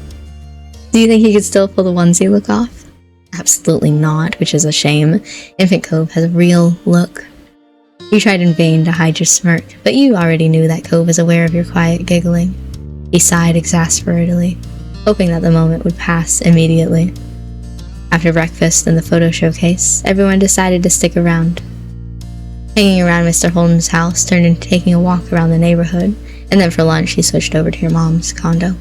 Do you think he could still pull the onesie look off? Absolutely not, which is a shame. Infant Cove has a real look. You tried in vain to hide your smirk, but you already knew that Cove was aware of your quiet giggling. He sighed exasperatedly, hoping that the moment would pass immediately. After breakfast and the photo showcase, everyone decided to stick around. Hanging around Mr. Holden's house turned into taking a walk around the neighborhood, and then for lunch you switched over to your mom's condo.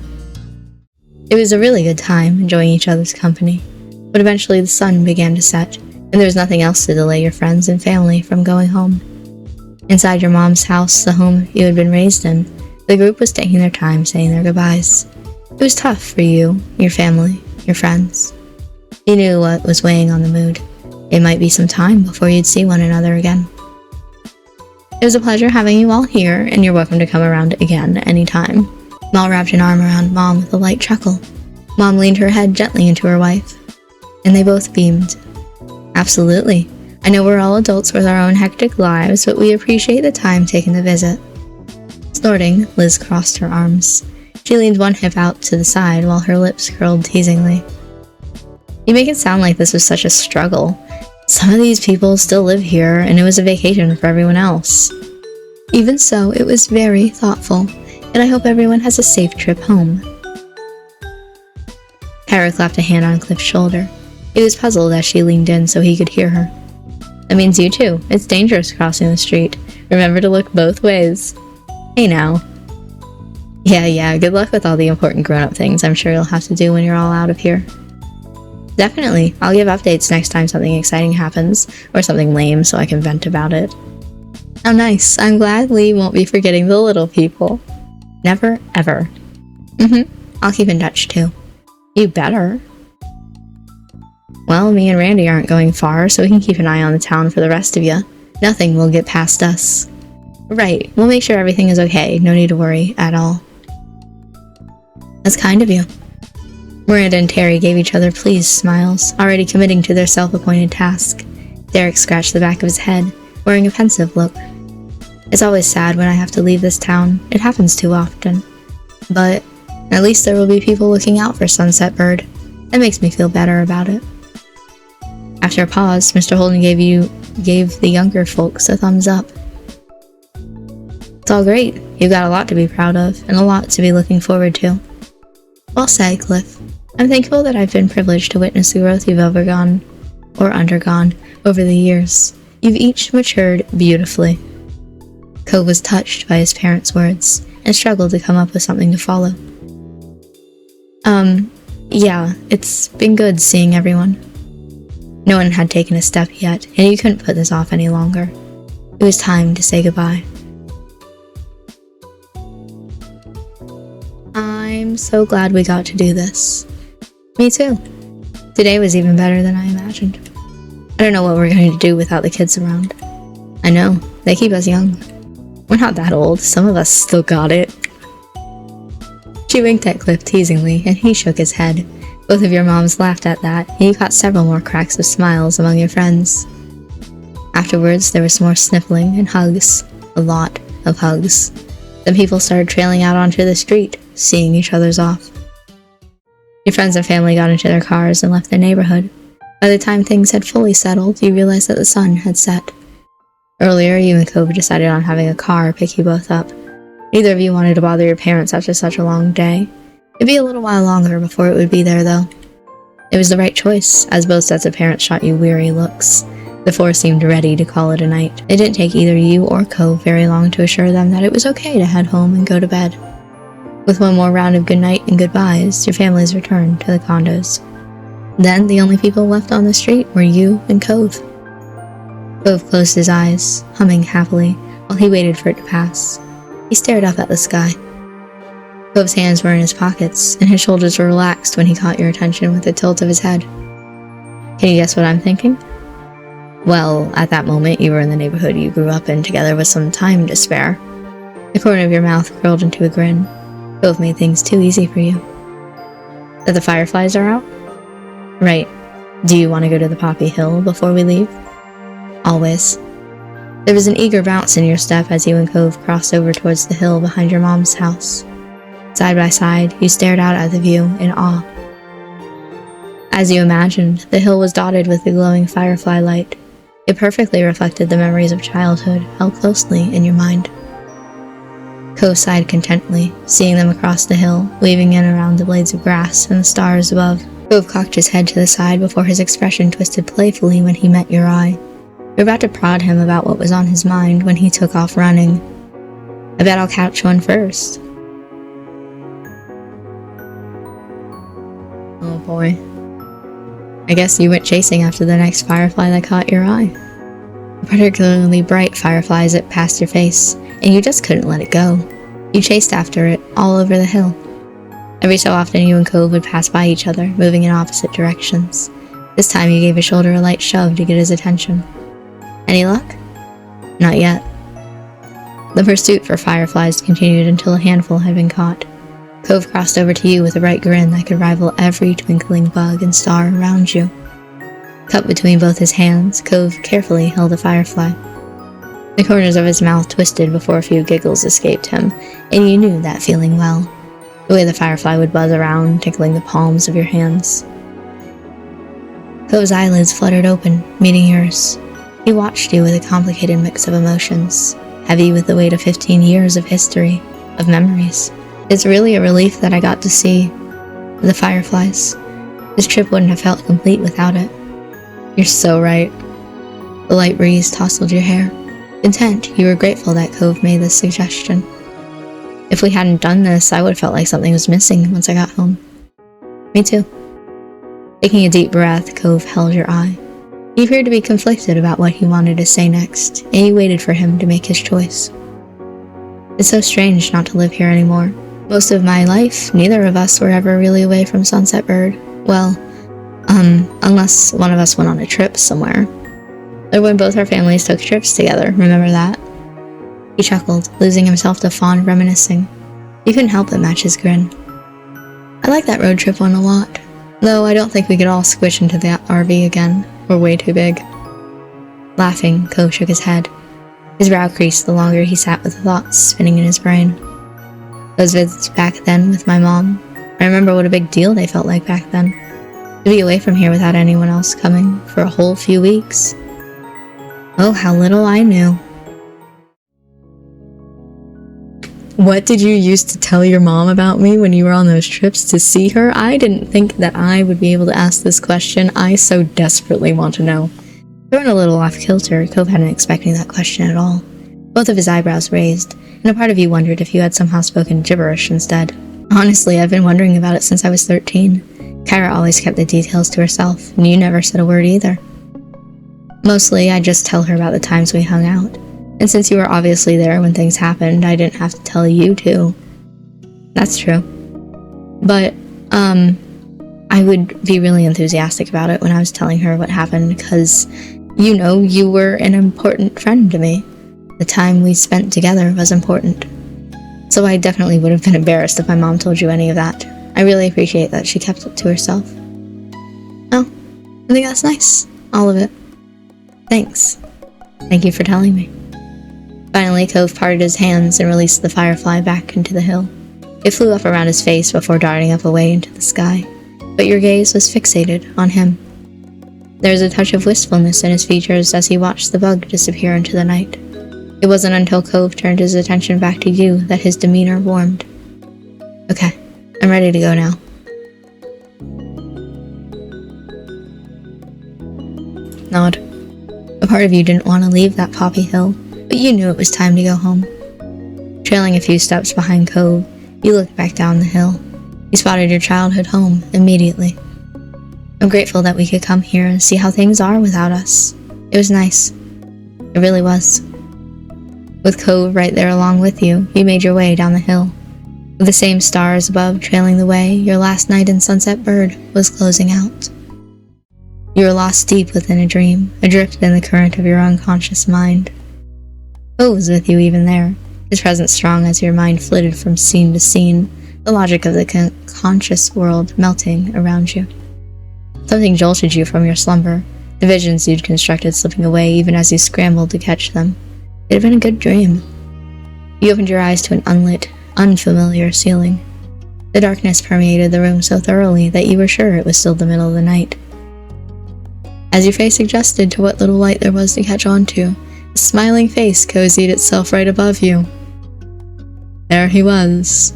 It was a really good time, enjoying each other's company, but eventually the sun began to set, and there was nothing else to delay your friends and family from going home. Inside your mom's house, the home you had been raised in, the group was taking their time saying their goodbyes. It was tough for you, your family, your friends. You knew what was weighing on the mood. It might be some time before you'd see one another again. It was a pleasure having you all here, and you're welcome to come around again anytime. Mal wrapped an arm around Mom with a light chuckle. Mom leaned her head gently into her wife, and they both beamed. Absolutely. I know we're all adults with our own hectic lives, but we appreciate the time taken to visit. Snorting, Liz crossed her arms. She leaned one hip out to the side while her lips curled teasingly. You make it sound like this was such a struggle. Some of these people still live here, and it was a vacation for everyone else. Even so, it was very thoughtful, and I hope everyone has a safe trip home. Kyra clapped a hand on Cliff's shoulder. He was puzzled as she leaned in so he could hear her. That means you too. It's dangerous crossing the street. Remember to look both ways. Hey now. Yeah, good luck with all the important grown-up things I'm sure you'll have to do when you're all out of here. Definitely. I'll give updates next time something exciting happens, or something lame so I can vent about it. Oh nice. I'm glad Lee won't be forgetting the little people. Never, ever. I'll keep in touch too. You better. Well, me and Randy aren't going far, so we can keep an eye on the town for the rest of you. Nothing will get past us. Right. We'll make sure everything is okay. No need to worry at all. That's kind of you. Miranda and Terry gave each other pleased smiles, already committing to their self-appointed task. Derek scratched the back of his head, wearing a pensive look. It's always sad when I have to leave this town. It happens too often. But at least there will be people looking out for Sunset Bird. That makes me feel better about it. After a pause, Mr. Holden gave you gave the younger folks a thumbs up. It's all great. You've got a lot to be proud of, and a lot to be looking forward to. Well said, Cliff. I'm thankful that I've been privileged to witness the growth you've undergone over the years. You've each matured beautifully. Cove was touched by his parents' words, and struggled to come up with something to follow. Yeah, it's been good seeing everyone. No one had taken a step yet, and you couldn't put this off any longer. It was time to say goodbye. I'm so glad we got to do this. Me too. Today was even better than I imagined. I don't know what we're going to do without the kids around. I know, they keep us young. We're not that old, some of us still got it. She winked at Cliff teasingly, and he shook his head. Both of your moms laughed at that, and you caught several more cracks of smiles among your friends. Afterwards, there was more sniffling and hugs. A lot of hugs. Then people started trailing out onto the street, seeing each other's off. Your friends and family got into their cars and left the neighborhood. By the time things had fully settled, you realized that the sun had set. Earlier, you and Cove decided on having a car pick you both up. Neither of you wanted to bother your parents after such a long day. It'd be a little while longer before it would be there, though. It was the right choice, as both sets of parents shot you weary looks. The four seemed ready to call it a night. It didn't take either you or Cove very long to assure them that it was okay to head home and go to bed. With one more round of goodnight and goodbyes, your families returned to the condos. Then, the only people left on the street were you and Cove. Cove closed his eyes, humming happily, while he waited for it to pass. He stared up at the sky. Cove's hands were in his pockets, and his shoulders were relaxed when he caught your attention with a tilt of his head. Can you guess what I'm thinking? Well, at that moment, you were in the neighborhood you grew up in together with some time to spare. The corner of your mouth curled into a grin. Cove made things too easy for you. That the fireflies are out? Right. Do you want to go to the Poppy Hill before we leave? Always. There was an eager bounce in your step as you and Cove crossed over towards the hill behind your mom's house. Side by side, you stared out at the view in awe. As you imagined, the hill was dotted with the glowing firefly light. It perfectly reflected the memories of childhood held closely in your mind. Cove sighed contently, seeing them across the hill, weaving in around the blades of grass and the stars above. Cove cocked his head to the side before his expression twisted playfully when he met your eye. You were about to prod him about what was on his mind when he took off running. I bet I'll catch one first. Oh boy. I guess you went chasing after the next firefly that caught your eye. A particularly bright firefly zipped past your face, and you just couldn't let it go. You chased after it, all over the hill. Every so often you and Cove would pass by each other, moving in opposite directions. This time you gave his shoulder a light shove to get his attention. Any luck? Not yet. The pursuit for fireflies continued until a handful had been caught. Cove crossed over to you with a bright grin that could rival every twinkling bug and star around you. Cupped between both his hands, Cove carefully held a firefly. The corners of his mouth twisted before a few giggles escaped him, and you knew that feeling well. The way the firefly would buzz around, tickling the palms of your hands. Cove's eyelids fluttered open, meeting yours. He watched you with a complicated mix of emotions, heavy with the weight of 15 years of history, of memories. It's really a relief that I got to see the fireflies. This trip wouldn't have felt complete without it. You're so right. The light breeze tousled your hair. Content, you were grateful that Cove made this suggestion. If we hadn't done this, I would have felt like something was missing once I got home. Me too. Taking a deep breath, Cove held your eye. He appeared to be conflicted about what he wanted to say next, and you waited for him to make his choice. It's so strange not to live here anymore. Most of my life, neither of us were ever really away from Sunset Bird. Well, unless one of us went on a trip somewhere. Or when both our families took trips together, remember that? He chuckled, losing himself to fond reminiscing. You couldn't help but match his grin. I like that road trip one a lot, though I don't think we could all squish into the RV again. We're way too big. Laughing, Cove shook his head. His brow creased the longer he sat with the thoughts spinning in his brain. Those visits back then with my mom, I remember what a big deal they felt like back then. To be away from here without anyone else coming for a whole few weeks. Oh, how little I knew. What did you use to tell your mom about me when you were on those trips to see her? I didn't think that I would be able to ask this question. I so desperately want to know. Thrown a little off kilter, Cove hadn't expecting that question at all. Both of his eyebrows raised, and a part of you wondered if you had somehow spoken gibberish instead. Honestly, I've been wondering about it since I was 13. Kyra always kept the details to herself, and you never said a word either. Mostly, I just tell her about the times we hung out. And since you were obviously there when things happened, I didn't have to tell you too. That's true. But, I would be really enthusiastic about it when I was telling her what happened, because, you know, you were an important friend to me. The time we spent together was important. So I definitely would have been embarrassed if my mom told you any of that. I really appreciate that she kept it to herself. Oh, I think that's nice. All of it. Thanks. Thank you for telling me. Finally, Cove parted his hands and released the firefly back into the hill. It flew up around his face before darting up away into the sky, but your gaze was fixated on him. There was a touch of wistfulness in his features as he watched the bug disappear into the night. It wasn't until Cove turned his attention back to you that his demeanor warmed. Okay, I'm ready to go now. Nod. A part of you didn't want to leave that poppy hill, but you knew it was time to go home. Trailing a few steps behind Cove, you looked back down the hill. You spotted your childhood home immediately. I'm grateful that we could come here and see how things are without us. It was nice. It really was. With Cove right there along with you, you made your way down the hill. With the same stars above trailing the way, your last night in Sunset Bird was closing out. You were lost deep within a dream, adrift in the current of your unconscious mind. Cove was with you even there, his presence strong as your mind flitted from scene to scene, the logic of the conscious world melting around you. Something jolted you from your slumber, the visions you'd constructed slipping away even as you scrambled to catch them. It had been a good dream. You opened your eyes to an unlit, unfamiliar ceiling. The darkness permeated the room so thoroughly that you were sure it was still the middle of the night. As your face adjusted to what little light there was to catch on to, a smiling face cozied itself right above you. There he was.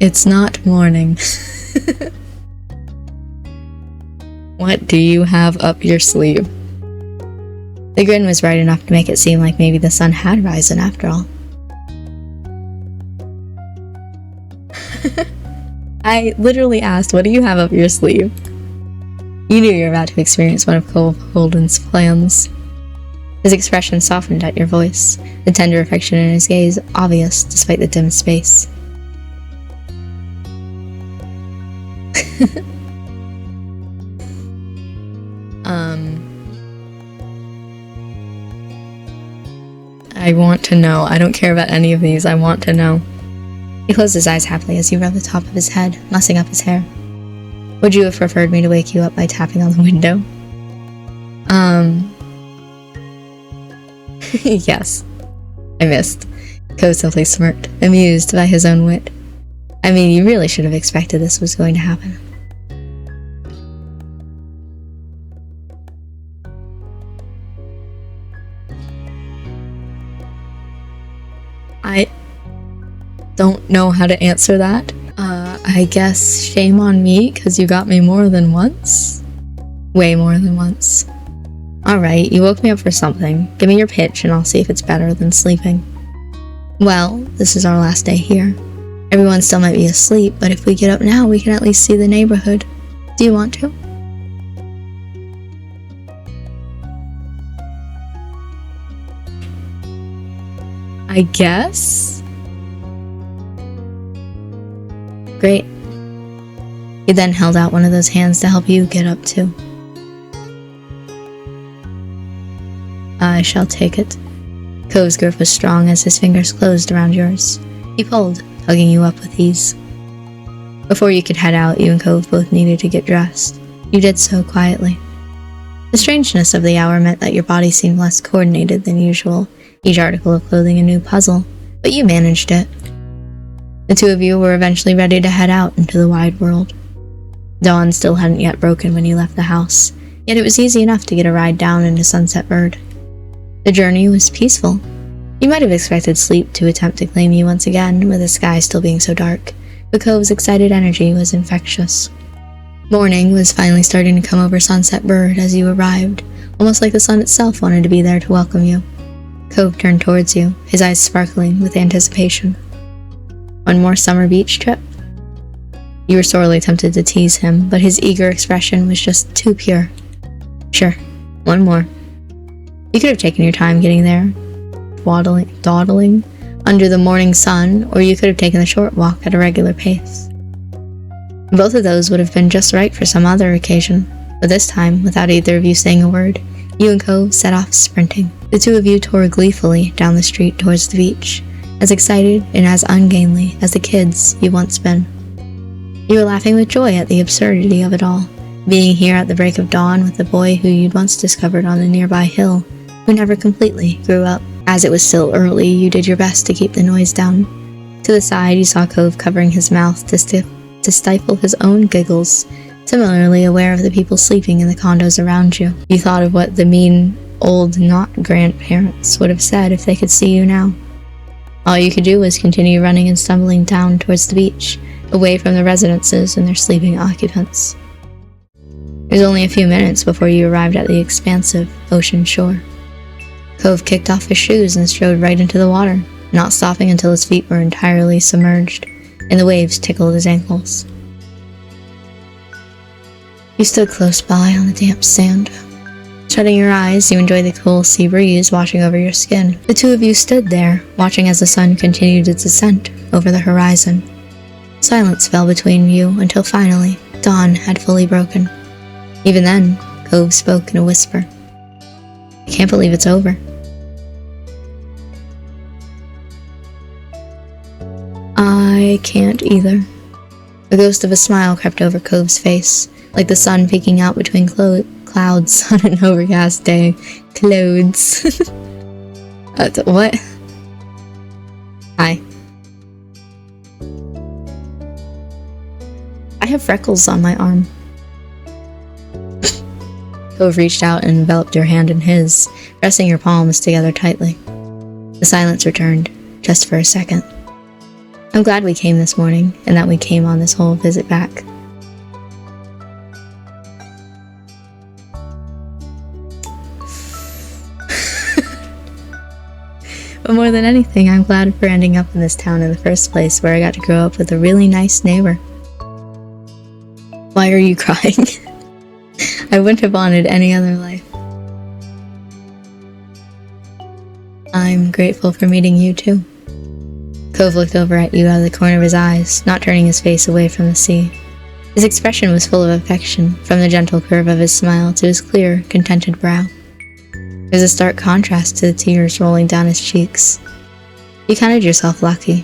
It's not morning. What do you have up your sleeve? The grin was bright enough to make it seem like maybe the sun had risen after all. I literally asked, what do you have up your sleeve? You knew you were about to experience one of Cove Holden's plans. His expression softened at your voice, the tender affection in his gaze obvious despite the dim space. I want to know. I don't care about any of these. I want to know. He closed his eyes happily as you rubbed the top of his head, mussing up his hair. Would you have preferred me to wake you up by tapping on the window? Yes. I missed. Cove simply smirked, amused by his own wit. I mean, you really should have expected this was going to happen. I don't know how to answer that. I guess shame on me, because you got me more than once? Way more than once. Alright, you woke me up for something. Give me your pitch and I'll see if it's better than sleeping. Well, this is our last day here. Everyone still might be asleep, but if we get up now, we can at least see the neighborhood. Do you want to? I guess? Great. He then held out one of those hands to help you get up too. I shall take it. Cove's grip was strong as his fingers closed around yours. He pulled, hugging you up with ease. Before you could head out, you and Cove both needed to get dressed. You did so quietly. The strangeness of the hour meant that your body seemed less coordinated than usual, each article of clothing a new puzzle, but you managed it. The two of you were eventually ready to head out into the wide world. Dawn still hadn't yet broken when you left the house, yet it was easy enough to get a ride down into Sunset Bird. The journey was peaceful. You might have expected sleep to attempt to claim you once again, with the sky still being so dark, but Cove's excited energy was infectious. Morning was finally starting to come over Sunset Bird as you arrived, almost like the sun itself wanted to be there to welcome you. Cove turned towards you, his eyes sparkling with anticipation. One more summer beach trip? You were sorely tempted to tease him, but his eager expression was just too pure. Sure, one more. You could have taken your time getting there, dawdling under the morning sun, or you could have taken the short walk at a regular pace. Both of those would have been just right for some other occasion, but this time, without either of you saying a word, you and Cove set off sprinting. The two of you tore gleefully down the street towards the beach, as excited and as ungainly as the kids you've once been. You were laughing with joy at the absurdity of it all, being here at the break of dawn with the boy who you'd once discovered on a nearby hill, who never completely grew up. As it was still early, you did your best to keep the noise down. To the side, you saw Cove covering his mouth to stifle his own giggles, similarly aware of the people sleeping in the condos around you. You thought of what the mean, old, not grandparents would have said if they could see you now. All you could do was continue running and stumbling down towards the beach, away from the residences and their sleeping occupants. It was only a few minutes before you arrived at the expansive ocean shore. Cove kicked off his shoes and strode right into the water, not stopping until his feet were entirely submerged, and the waves tickled his ankles. You stood close by on the damp sand. Shutting your eyes, you enjoyed the cool sea breeze washing over your skin. The two of you stood there, watching as the sun continued its ascent over the horizon. Silence fell between you until finally, dawn had fully broken. Even then, Cove spoke in a whisper. I can't believe it's over. I can't either. The ghost of a smile crept over Cove's face, like the sun peeking out between clouds on an overcast day. Clothes. What? Hi. I have freckles on my arm. Cove reached out and enveloped your hand in his, pressing your palms together tightly. The silence returned, just for a second. I'm glad we came this morning, and that we came on this whole visit back. But more than anything, I'm glad for ending up in this town in the first place, where I got to grow up with a really nice neighbor. Why are you crying? I wouldn't have wanted any other life. I'm grateful for meeting you too. Cove looked over at you out of the corner of his eyes, not turning his face away from the sea. His expression was full of affection, from the gentle curve of his smile to his clear, contented brow. There was a stark contrast to the tears rolling down his cheeks. You counted yourself lucky.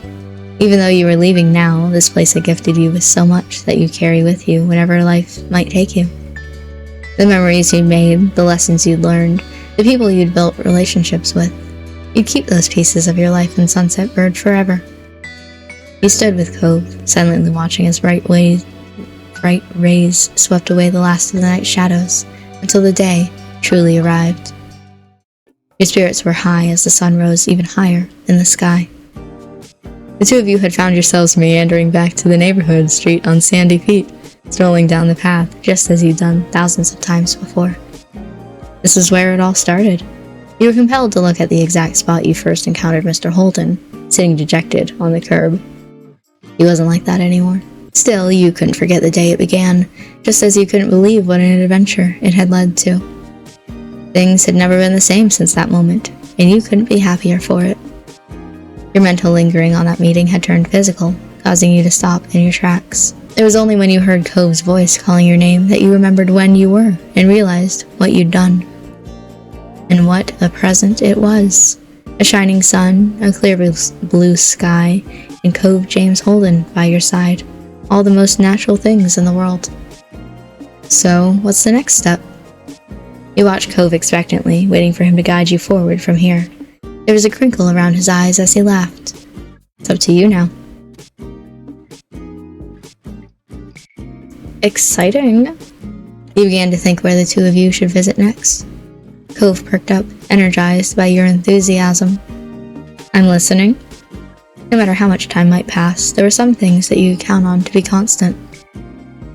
Even though you were leaving now, this place had gifted you with so much that you carry with you whenever life might take you. The memories you'd made, the lessons you'd learned, the people you'd built relationships with. You'd keep those pieces of your life in Sunset Bird forever. You stood with Cove, silently watching as bright rays swept away the last of the night shadows, until the day truly arrived. Your spirits were high as the sun rose even higher in the sky. The two of you had found yourselves meandering back to the neighborhood street on sandy feet, strolling down the path just as you'd done thousands of times before. This is where it all started. You were compelled to look at the exact spot you first encountered Mr. Holden, sitting dejected on the curb. He wasn't like that anymore. Still, you couldn't forget the day it began, just as you couldn't believe what an adventure it had led to. Things had never been the same since that moment, and you couldn't be happier for it. Your mental lingering on that meeting had turned physical, causing you to stop in your tracks. It was only when you heard Cove's voice calling your name that you remembered when you were and realized what you'd done. And what a present it was. A shining sun, a clear blue sky, and Cove James Holden by your side. All the most natural things in the world. So, what's the next step? You watched Cove expectantly, waiting for him to guide you forward from here. There was a crinkle around his eyes as he laughed. It's up to you now. Exciting. You began to think where the two of you should visit next. Cove perked up, energized by your enthusiasm. I'm listening. No matter how much time might pass, there were some things that you could count on to be constant.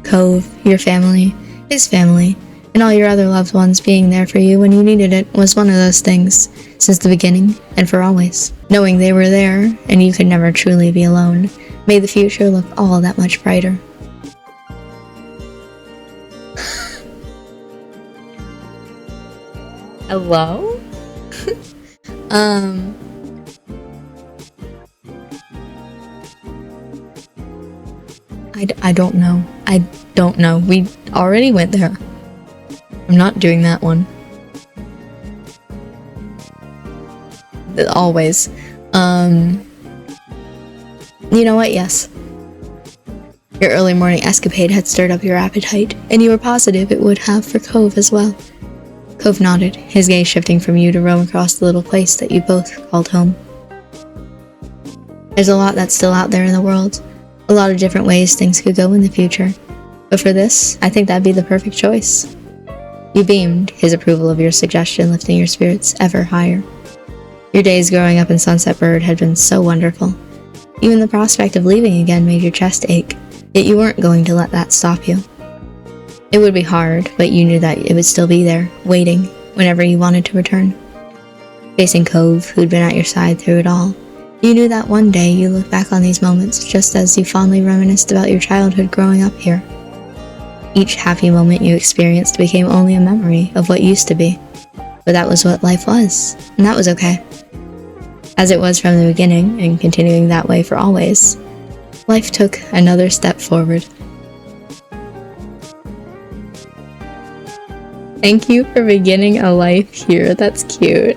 Cove, your family, his family, and all your other loved ones being there for you when you needed it was one of those things, since the beginning and for always. Knowing they were there, and you could never truly be alone, made the future look all that much brighter. Hello? I don't know. I don't know. We already went there. I'm not doing that one. Always. You know what? Yes. Your early morning escapade had stirred up your appetite, and you were positive it would have for Cove as well. Cove nodded, his gaze shifting from you to roam across the little place that you both called home. There's a lot that's still out there in the world. A lot of different ways things could go in the future. But for this, I think that'd be the perfect choice. You beamed, his approval of your suggestion lifting your spirits ever higher. Your days growing up in Sunset Bird had been so wonderful. Even the prospect of leaving again made your chest ache, yet you weren't going to let that stop you. It would be hard, but you knew that it would still be there, waiting, whenever you wanted to return. Facing Cove, who'd been at your side through it all, you knew that one day you look back on these moments just as you fondly reminisced about your childhood growing up here. Each happy moment you experienced became only a memory of what used to be. But that was what life was, and that was okay. As it was from the beginning, and continuing that way for always, life took another step forward. Thank you for beginning a life here. That's cute.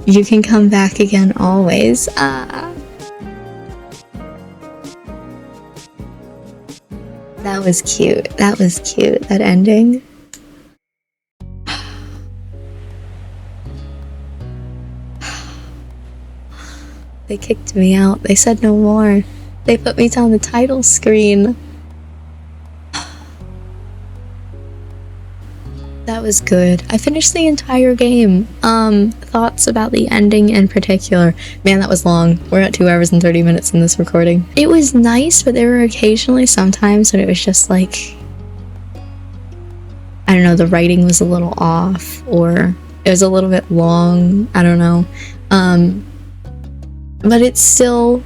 You can come back again always. That was cute. That was cute, that ending. They kicked me out. They said no more. They put me down the title screen. That was good. I finished the entire game. Thoughts about the ending in particular. Man, that was long. We're at 2 hours and 30 minutes in this recording. It was nice, but there were occasionally sometimes when it was just like, I don't know, the writing was a little off, or it was a little bit long. I don't know. But it's still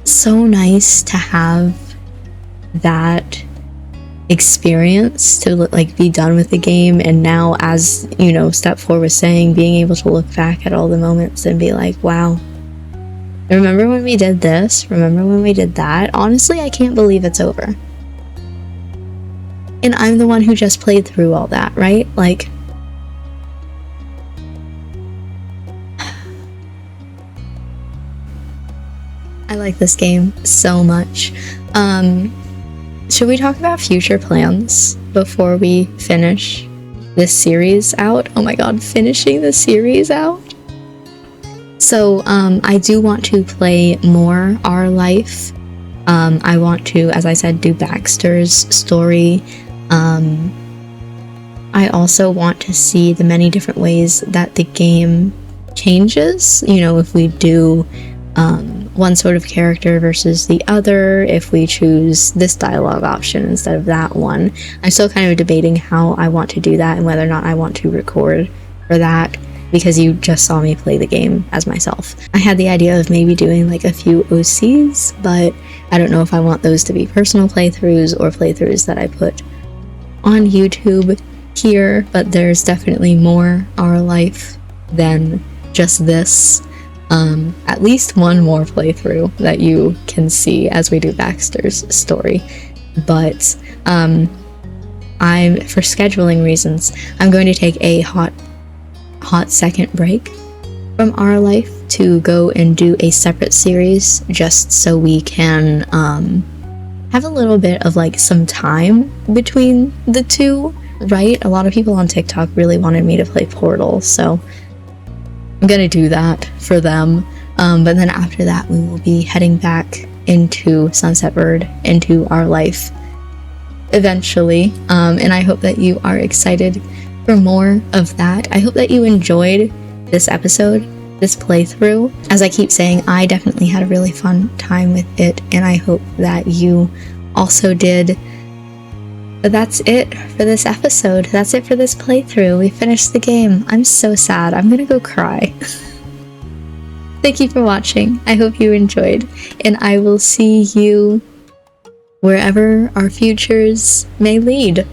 so nice to have that experience to like be done with the game, and now, as you know, step 4 was saying, being able to look back at all the moments and be like, wow, remember when we did this, remember when we did that. Honestly, I can't believe it's over, and I'm the one who just played through all that, right? Like, I like this game so much. Should we talk about future plans before we finish this series out? Oh my god, finishing the series out? So, I do want to play more Our Life. I want to, as I said, do Baxter's story. I also want to see the many different ways that the game changes. You know, if we do one sort of character versus the other, if we choose this dialogue option instead of that one. I'm still kind of debating how I want to do that and whether or not I want to record for that, because you just saw me play the game as myself. I had the idea of maybe doing like a few OCs, but I don't know if I want those to be personal playthroughs or playthroughs that I put on YouTube here, but there's definitely more Our Life than just this. At least one more playthrough that you can see as we do Baxter's story. But for scheduling reasons, I'm going to take a hot second break from Our Life to go and do a separate series, just so we can have a little bit of like some time between the two, right? A lot of people on TikTok really wanted me to play Portal, so I'm gonna do that for them. But then after that, we will be heading back into Sunset Bird, into Our Life. eventually, and I hope that you are excited for more of that. I hope that you enjoyed this episode, this playthrough. As I keep saying, I definitely had a really fun time with it, and I hope that you also did. But that's it for this episode. That's it for this playthrough. We finished the game. I'm so sad. I'm gonna go cry. Thank you for watching. I hope you enjoyed, and I will see you wherever our futures may lead.